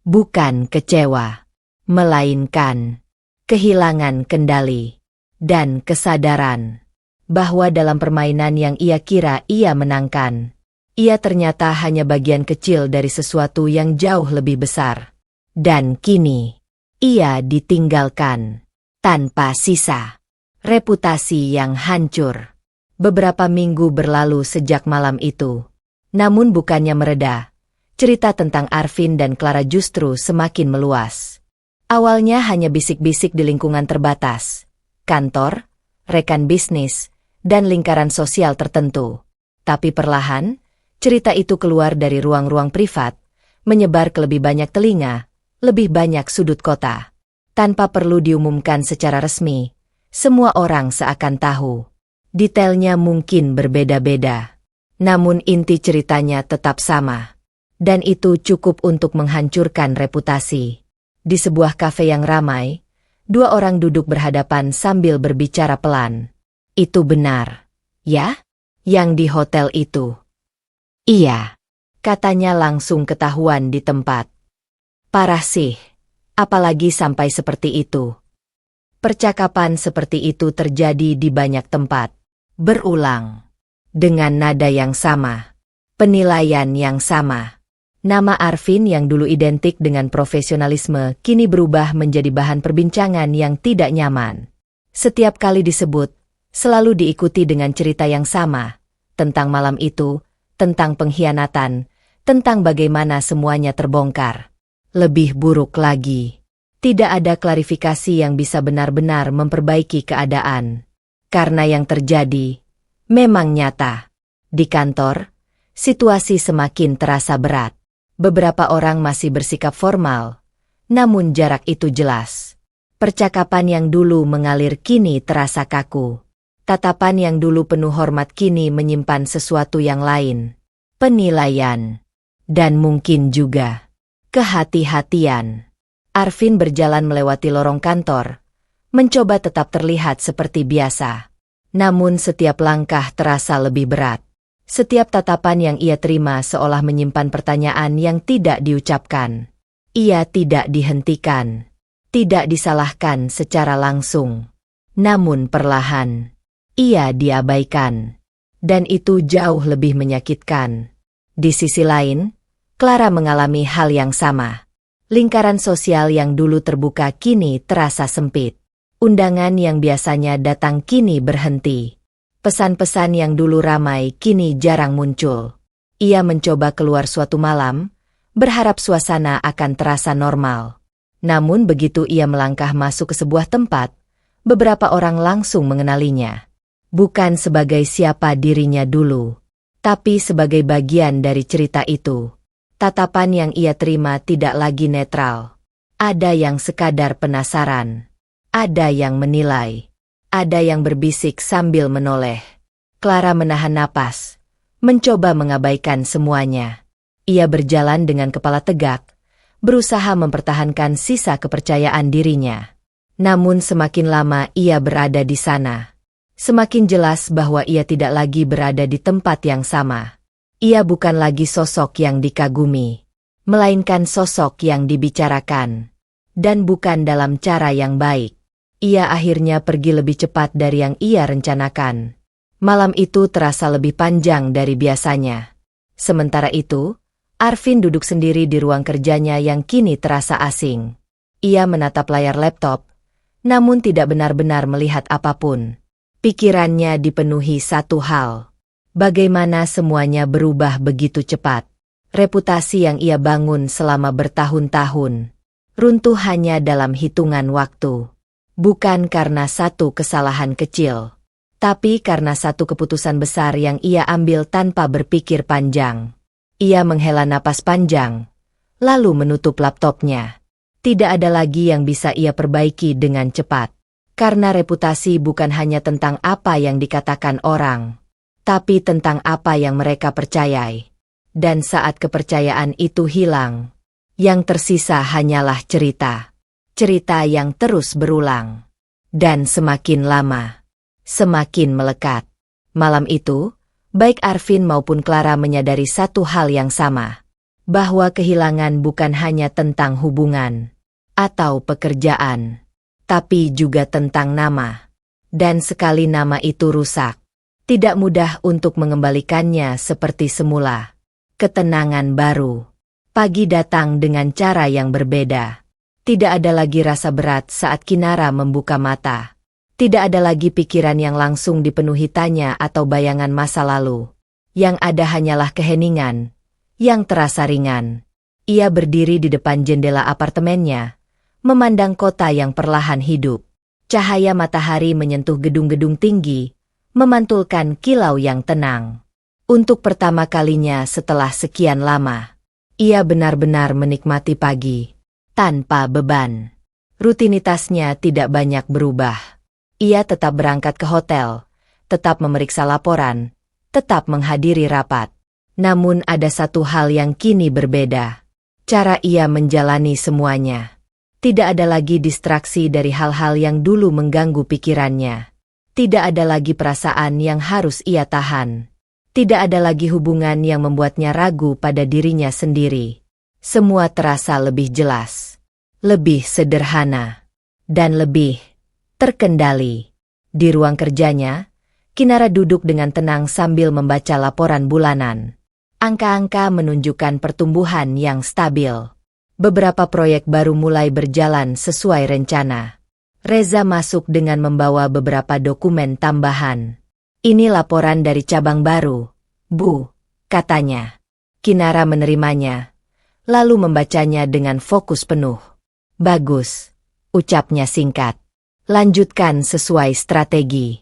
bukan kecewa, melainkan kehilangan kendali dan kesadaran bahwa dalam permainan yang ia kira ia menangkan, ia ternyata hanya bagian kecil dari sesuatu yang jauh lebih besar. Dan kini, ia ditinggalkan tanpa sisa. Reputasi yang hancur. Beberapa minggu berlalu sejak malam itu. Namun bukannya mereda, cerita tentang Arvin dan Clara justru semakin meluas. Awalnya hanya bisik-bisik di lingkungan terbatas, kantor, rekan bisnis, dan lingkaran sosial tertentu. Tapi perlahan, cerita itu keluar dari ruang-ruang privat, menyebar ke lebih banyak telinga, lebih banyak sudut kota. Tanpa perlu diumumkan secara resmi, semua orang seakan tahu. Detailnya mungkin berbeda-beda, namun inti ceritanya tetap sama. Dan itu cukup untuk menghancurkan reputasi. Di sebuah kafe yang ramai, dua orang duduk berhadapan sambil berbicara pelan. Itu benar, ya? Yang di hotel itu. Iya, katanya langsung ketahuan di tempat. Parah sih, apalagi sampai seperti itu. Percakapan seperti itu terjadi di banyak tempat. Berulang. Dengan nada yang sama. Penilaian yang sama. Nama Arvin yang dulu identik dengan profesionalisme kini berubah menjadi bahan perbincangan yang tidak nyaman. Setiap kali disebut, selalu diikuti dengan cerita yang sama. Tentang malam itu, tentang pengkhianatan, tentang bagaimana semuanya terbongkar. Lebih buruk lagi. Tidak ada klarifikasi yang bisa benar-benar memperbaiki keadaan. Karena yang terjadi memang nyata. Di kantor, situasi semakin terasa berat. Beberapa orang masih bersikap formal, namun jarak itu jelas. Percakapan yang dulu mengalir kini terasa kaku. Tatapan yang dulu penuh hormat kini menyimpan sesuatu yang lain. Penilaian. Dan mungkin juga kehati-hatian. Arvin berjalan melewati lorong kantor, mencoba tetap terlihat seperti biasa. Namun setiap langkah terasa lebih berat. Setiap tatapan yang ia terima seolah menyimpan pertanyaan yang tidak diucapkan. Ia tidak dihentikan, tidak disalahkan secara langsung. Namun perlahan, ia diabaikan. Dan itu jauh lebih menyakitkan. Di sisi lain, Clara mengalami hal yang sama. Lingkaran sosial yang dulu terbuka kini terasa sempit. Undangan yang biasanya datang kini berhenti. Pesan-pesan yang dulu ramai kini jarang muncul. Ia mencoba keluar suatu malam, berharap suasana akan terasa normal. Namun begitu ia melangkah masuk ke sebuah tempat, beberapa orang langsung mengenalinya. Bukan sebagai siapa dirinya dulu, tapi sebagai bagian dari cerita itu. Tatapan yang ia terima tidak lagi netral. Ada yang sekadar penasaran. Ada yang menilai. Ada yang berbisik sambil menoleh. Clara menahan napas, mencoba mengabaikan semuanya. Ia berjalan dengan kepala tegak, berusaha mempertahankan sisa kepercayaan dirinya. Namun semakin lama ia berada di sana, semakin jelas bahwa ia tidak lagi berada di tempat yang sama. Ia bukan lagi sosok yang dikagumi, melainkan sosok yang dibicarakan. Dan bukan dalam cara yang baik. Ia akhirnya pergi lebih cepat dari yang ia rencanakan. Malam itu terasa lebih panjang dari biasanya. Sementara itu, Arvin duduk sendiri di ruang kerjanya yang kini terasa asing. Ia menatap layar laptop, namun tidak benar-benar melihat apapun. Pikirannya dipenuhi satu hal. Bagaimana semuanya berubah begitu cepat. Reputasi yang ia bangun selama bertahun-tahun runtuh hanya dalam hitungan waktu. Bukan karena satu kesalahan kecil, tapi karena satu keputusan besar yang ia ambil tanpa berpikir panjang. Ia menghela napas panjang, lalu menutup laptopnya. Tidak ada lagi yang bisa ia perbaiki dengan cepat. Karena reputasi bukan hanya tentang apa yang dikatakan orang, tapi tentang apa yang mereka percayai. Dan saat kepercayaan itu hilang, yang tersisa hanyalah cerita. Cerita yang terus berulang. Dan semakin lama, semakin melekat. Malam itu, baik Arvin maupun Clara menyadari satu hal yang sama. Bahwa kehilangan bukan hanya tentang hubungan atau pekerjaan, tapi juga tentang nama. Dan sekali nama itu rusak, tidak mudah untuk mengembalikannya seperti semula. Ketenangan baru. Pagi datang dengan cara yang berbeda. Tidak ada lagi rasa berat saat Kinara membuka mata. Tidak ada lagi pikiran yang langsung dipenuhi tanya atau bayangan masa lalu. Yang ada hanyalah keheningan yang terasa ringan. Ia berdiri di depan jendela apartemennya, memandang kota yang perlahan hidup. Cahaya matahari menyentuh gedung-gedung tinggi, memantulkan kilau yang tenang. Untuk pertama kalinya setelah sekian lama, ia benar-benar menikmati pagi, tanpa beban. Rutinitasnya tidak banyak berubah. Ia tetap berangkat ke hotel, tetap memeriksa laporan, tetap menghadiri rapat. Namun ada satu hal yang kini berbeda. Cara ia menjalani semuanya. Tidak ada lagi distraksi dari hal-hal yang dulu mengganggu pikirannya. Tidak ada lagi perasaan yang harus ia tahan. Tidak ada lagi hubungan yang membuatnya ragu pada dirinya sendiri. Semua terasa lebih jelas, lebih sederhana, dan lebih terkendali. Di ruang kerjanya, Kinara duduk dengan tenang sambil membaca laporan bulanan. Angka-angka menunjukkan pertumbuhan yang stabil. Beberapa proyek baru mulai berjalan sesuai rencana. Reza masuk dengan membawa beberapa dokumen tambahan. Ini laporan dari cabang baru, Bu, katanya. Kinara menerimanya, lalu membacanya dengan fokus penuh. Bagus, ucapnya singkat. Lanjutkan sesuai strategi.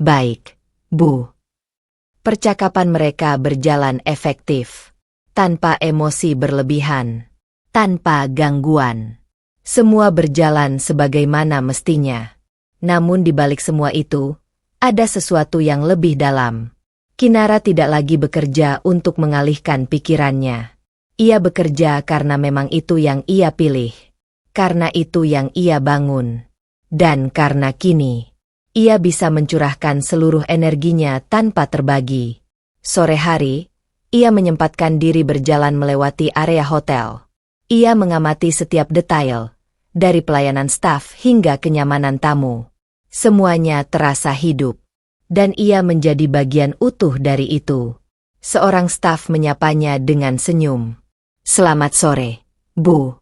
Baik, Bu. Percakapan mereka berjalan efektif, tanpa emosi berlebihan, tanpa gangguan. Semua berjalan sebagaimana mestinya. Namun di balik semua itu, ada sesuatu yang lebih dalam. Kinara tidak lagi bekerja untuk mengalihkan pikirannya. Ia bekerja karena memang itu yang ia pilih. Karena itu yang ia bangun. Dan karena kini, ia bisa mencurahkan seluruh energinya tanpa terbagi. Sore hari, ia menyempatkan diri berjalan melewati area hotel. Ia mengamati setiap detail, dari pelayanan staf hingga kenyamanan tamu. Semuanya terasa hidup, dan ia menjadi bagian utuh dari itu. Seorang staf menyapanya dengan senyum. Selamat sore, Bu.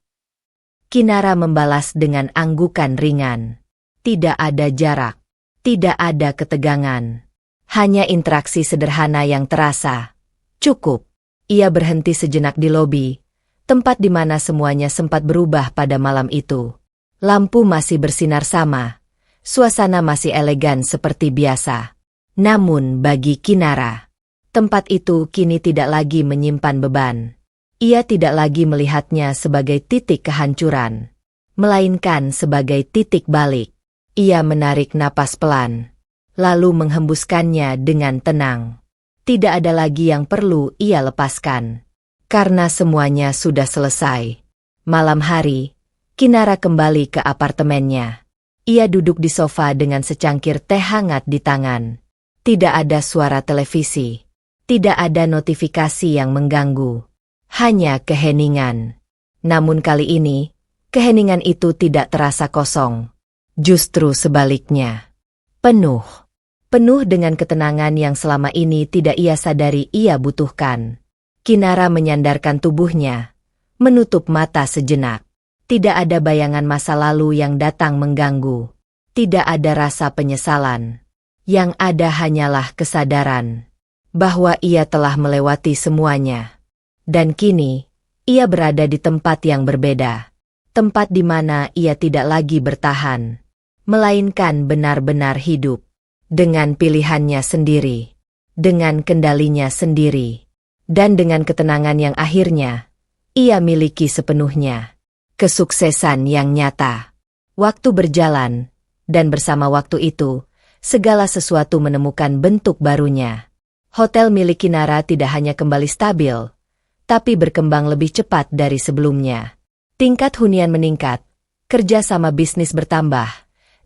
Kinara membalas dengan anggukan ringan. Tidak ada jarak, tidak ada ketegangan. Hanya interaksi sederhana yang terasa. Cukup. Ia berhenti sejenak di lobi, tempat di mana semuanya sempat berubah pada malam itu. Lampu masih bersinar sama, suasana masih elegan seperti biasa. Namun bagi Kinara, tempat itu kini tidak lagi menyimpan beban. Ia tidak lagi melihatnya sebagai titik kehancuran, melainkan sebagai titik balik. Ia menarik napas pelan, lalu menghembuskannya dengan tenang. Tidak ada lagi yang perlu ia lepaskan, karena semuanya sudah selesai. Malam hari, Kinara kembali ke apartemennya. Ia duduk di sofa dengan secangkir teh hangat di tangan. Tidak ada suara televisi, tidak ada notifikasi yang mengganggu. Hanya keheningan. Namun kali ini, keheningan itu tidak terasa kosong. Justru sebaliknya. Penuh. Penuh dengan ketenangan yang selama ini tidak ia sadari ia butuhkan. Kinara menyandarkan tubuhnya, menutup mata sejenak. Tidak ada bayangan masa lalu yang datang mengganggu. Tidak ada rasa penyesalan. Yang ada hanyalah kesadaran bahwa ia telah melewati semuanya. Dan kini, ia berada di tempat yang berbeda. Tempat di mana ia tidak lagi bertahan, melainkan benar-benar hidup. Dengan pilihannya sendiri, dengan kendalinya sendiri, dan dengan ketenangan yang akhirnya ia miliki sepenuhnya. Kesuksesan yang nyata. Waktu berjalan, dan bersama waktu itu, segala sesuatu menemukan bentuk barunya. Hotel milik Kinara tidak hanya kembali stabil, tapi berkembang lebih cepat dari sebelumnya. Tingkat hunian meningkat, kerja sama bisnis bertambah,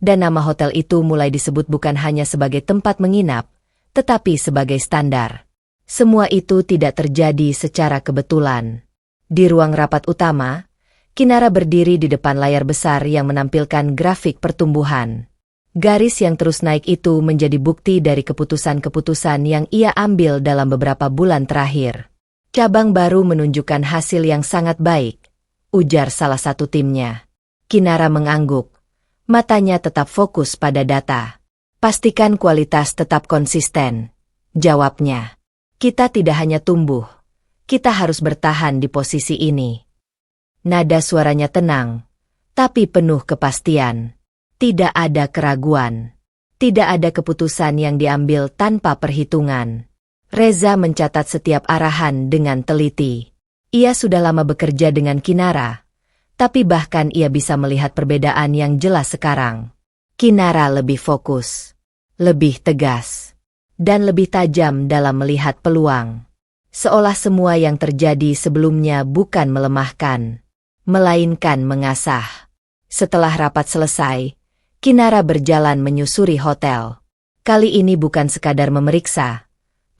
dan nama hotel itu mulai disebut bukan hanya sebagai tempat menginap, tetapi sebagai standar. Semua itu tidak terjadi secara kebetulan. Di ruang rapat utama, Kinara berdiri di depan layar besar yang menampilkan grafik pertumbuhan. Garis yang terus naik itu menjadi bukti dari keputusan-keputusan yang ia ambil dalam beberapa bulan terakhir. Cabang baru menunjukkan hasil yang sangat baik, ujar salah satu timnya. Kinara mengangguk. Matanya tetap fokus pada data. Pastikan kualitas tetap konsisten, jawabnya. Kita tidak hanya tumbuh, kita harus bertahan di posisi ini. Nada suaranya tenang, tapi penuh kepastian. Tidak ada keraguan. Tidak ada keputusan yang diambil tanpa perhitungan. Reza mencatat setiap arahan dengan teliti. Ia sudah lama bekerja dengan Kinara, tapi bahkan ia bisa melihat perbedaan yang jelas sekarang. Kinara lebih fokus, lebih tegas, dan lebih tajam dalam melihat peluang. Seolah semua yang terjadi sebelumnya bukan melemahkan, melainkan mengasah. Setelah rapat selesai, Kinara berjalan menyusuri hotel. Kali ini bukan sekadar memeriksa,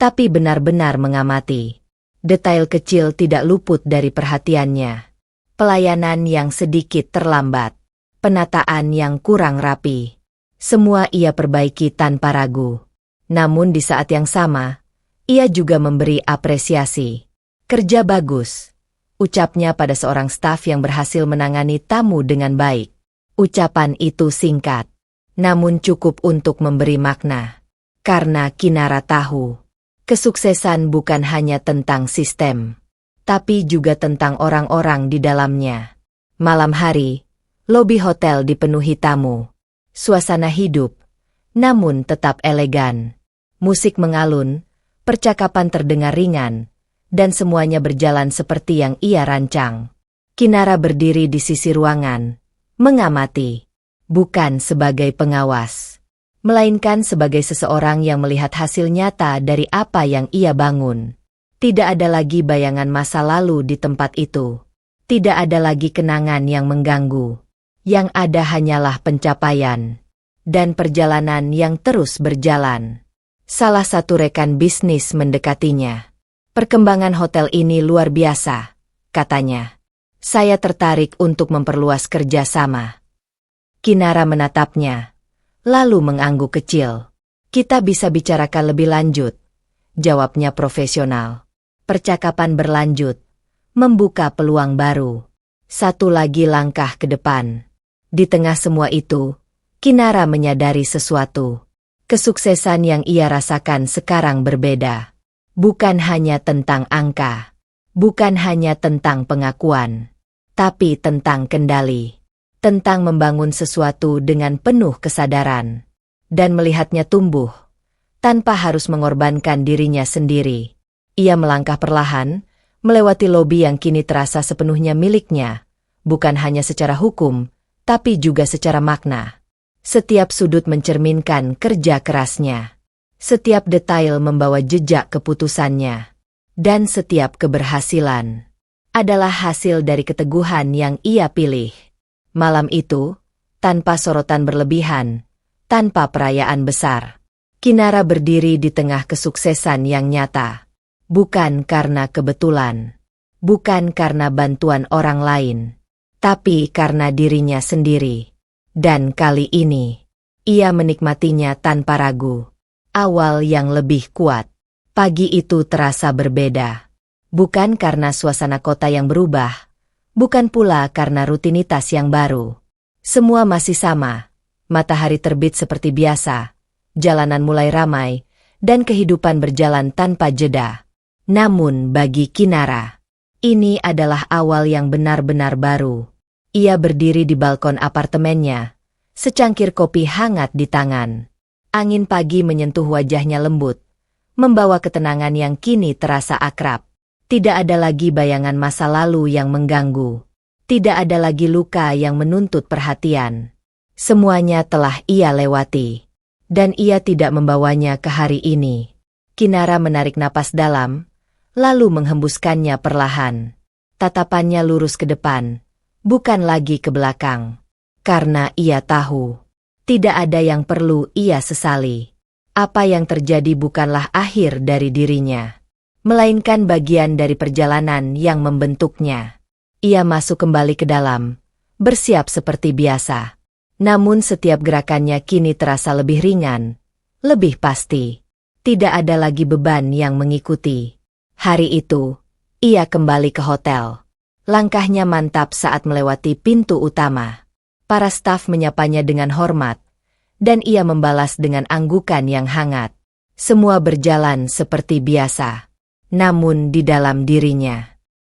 tapi benar-benar mengamati. Detail kecil tidak luput dari perhatiannya. Pelayanan yang sedikit terlambat, penataan yang kurang rapi. Semua ia perbaiki tanpa ragu. Namun di saat yang sama, ia juga memberi apresiasi. Kerja bagus, ucapnya pada seorang staf yang berhasil menangani tamu dengan baik. Ucapan itu singkat, namun cukup untuk memberi makna. Karena Kinara tahu, kesuksesan bukan hanya tentang sistem, tapi juga tentang orang-orang di dalamnya. Malam hari, lobi hotel dipenuhi tamu. Suasana hidup, namun tetap elegan. Musik mengalun, percakapan terdengar ringan, dan semuanya berjalan seperti yang ia rancang. Kinara berdiri di sisi ruangan, mengamati, bukan sebagai pengawas, melainkan sebagai seseorang yang melihat hasil nyata dari apa yang ia bangun. Tidak ada lagi bayangan masa lalu di tempat itu. Tidak ada lagi kenangan yang mengganggu. Yang ada hanyalah pencapaian dan perjalanan yang terus berjalan. Salah satu rekan bisnis mendekatinya. Perkembangan hotel ini luar biasa, katanya. Saya tertarik untuk memperluas kerjasama. Kinara menatapnya, lalu mengangguk kecil. Kita bisa bicarakan lebih lanjut, jawabnya profesional. Percakapan berlanjut, membuka peluang baru. Satu lagi langkah ke depan. Di tengah semua itu, Kinara menyadari sesuatu. Kesuksesan yang ia rasakan sekarang berbeda. Bukan hanya tentang angka, bukan hanya tentang pengakuan, tapi tentang kendali. Tentang membangun sesuatu dengan penuh kesadaran. Dan melihatnya tumbuh, tanpa harus mengorbankan dirinya sendiri. Ia melangkah perlahan, melewati lobi yang kini terasa sepenuhnya miliknya. Bukan hanya secara hukum, tapi juga secara makna. Setiap sudut mencerminkan kerja kerasnya. Setiap detail membawa jejak keputusannya. Dan setiap keberhasilan adalah hasil dari keteguhan yang ia pilih. Malam itu, tanpa sorotan berlebihan, tanpa perayaan besar, Kinara berdiri di tengah kesuksesan yang nyata. Bukan karena kebetulan, bukan karena bantuan orang lain, tapi karena dirinya sendiri. Dan kali ini, ia menikmatinya tanpa ragu. Awal yang lebih kuat. Pagi itu terasa berbeda. Bukan karena suasana kota yang berubah, bukan pula karena rutinitas yang baru. Semua masih sama. Matahari terbit seperti biasa, jalanan mulai ramai, dan kehidupan berjalan tanpa jeda. Namun bagi Kinara, ini adalah awal yang benar-benar baru. Ia berdiri di balkon apartemennya, secangkir kopi hangat di tangan. Angin pagi menyentuh wajahnya lembut, membawa ketenangan yang kini terasa akrab. Tidak ada lagi bayangan masa lalu yang mengganggu. Tidak ada lagi luka yang menuntut perhatian. Semuanya telah ia lewati, dan ia tidak membawanya ke hari ini. Kinara menarik napas dalam, lalu menghembuskannya perlahan. Tatapannya lurus ke depan, bukan lagi ke belakang. Karena ia tahu, tidak ada yang perlu ia sesali. Apa yang terjadi bukanlah akhir dari dirinya, melainkan bagian dari perjalanan yang membentuknya. Ia masuk kembali ke dalam, bersiap seperti biasa. Namun setiap gerakannya kini terasa lebih ringan, lebih pasti. Tidak ada lagi beban yang mengikuti. Hari itu, ia kembali ke hotel. Langkahnya mantap saat melewati pintu utama. Para staf menyapanya dengan hormat, dan ia membalas dengan anggukan yang hangat. Semua berjalan seperti biasa. Namun di dalam dirinya,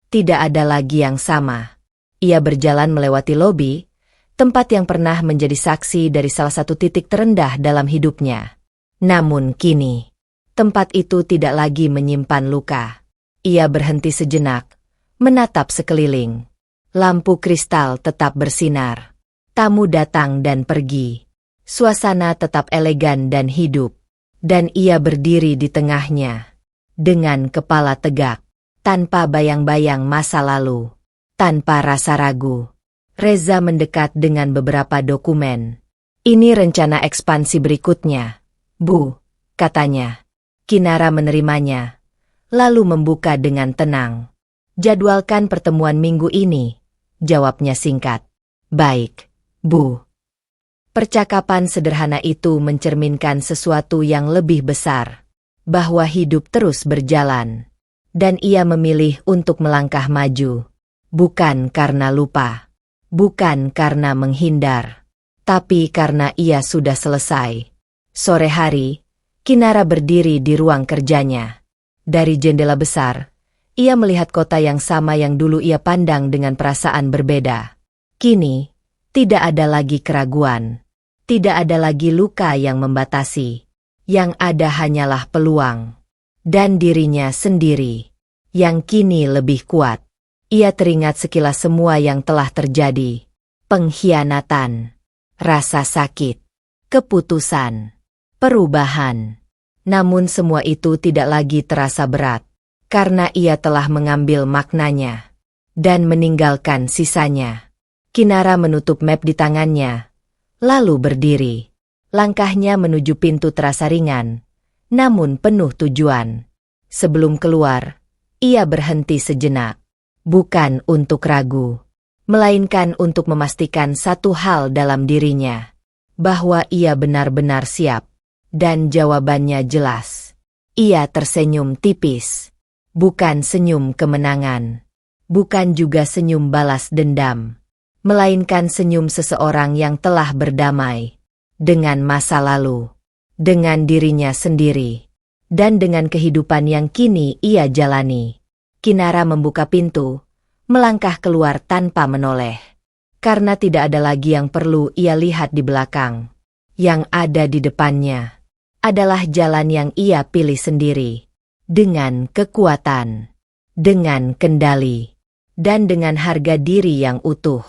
tidak ada lagi yang sama. Ia berjalan melewati lobi, tempat yang pernah menjadi saksi dari salah satu titik terendah dalam hidupnya. Namun kini, tempat itu tidak lagi menyimpan luka. Ia berhenti sejenak, menatap sekeliling. Lampu kristal tetap bersinar. Tamu datang dan pergi. Suasana tetap elegan dan hidup. Dan ia berdiri di tengahnya. Dengan kepala tegak, tanpa bayang-bayang masa lalu. Tanpa rasa ragu, Reza mendekat dengan beberapa dokumen. Ini rencana ekspansi berikutnya, Bu, katanya. Kinara menerimanya, lalu membuka dengan tenang. Jadwalkan pertemuan minggu ini, jawabnya singkat. Baik, Bu. Percakapan sederhana itu mencerminkan sesuatu yang lebih besar, bahwa hidup terus berjalan. Dan ia memilih untuk melangkah maju, bukan karena lupa, bukan karena menghindar, tapi karena ia sudah selesai. Sore hari, Kinara berdiri di ruang kerjanya. Dari jendela besar, ia melihat kota yang sama yang dulu ia pandang dengan perasaan berbeda. Kini, tidak ada lagi keraguan. Tidak ada lagi luka yang membatasi. Yang ada hanyalah peluang. Dan dirinya sendiri, yang kini lebih kuat. Ia teringat sekilas semua yang telah terjadi. Pengkhianatan, rasa sakit, keputusan, perubahan. Namun semua itu tidak lagi terasa berat, karena ia telah mengambil maknanya, dan meninggalkan sisanya. Kinara menutup map di tangannya, lalu berdiri. Langkahnya menuju pintu terasa ringan, namun penuh tujuan. Sebelum keluar, ia berhenti sejenak, bukan untuk ragu, melainkan untuk memastikan satu hal dalam dirinya, bahwa ia benar-benar siap. Dan jawabannya jelas. Ia tersenyum tipis. Bukan senyum kemenangan. Bukan juga senyum balas dendam. Melainkan senyum seseorang yang telah berdamai. Dengan masa lalu. Dengan dirinya sendiri. Dan dengan kehidupan yang kini ia jalani. Kinara membuka pintu. Melangkah keluar tanpa menoleh. Karena tidak ada lagi yang perlu ia lihat di belakang. Yang ada di depannya adalah jalan yang ia pilih sendiri, dengan kekuatan, dengan kendali, dan dengan harga diri yang utuh.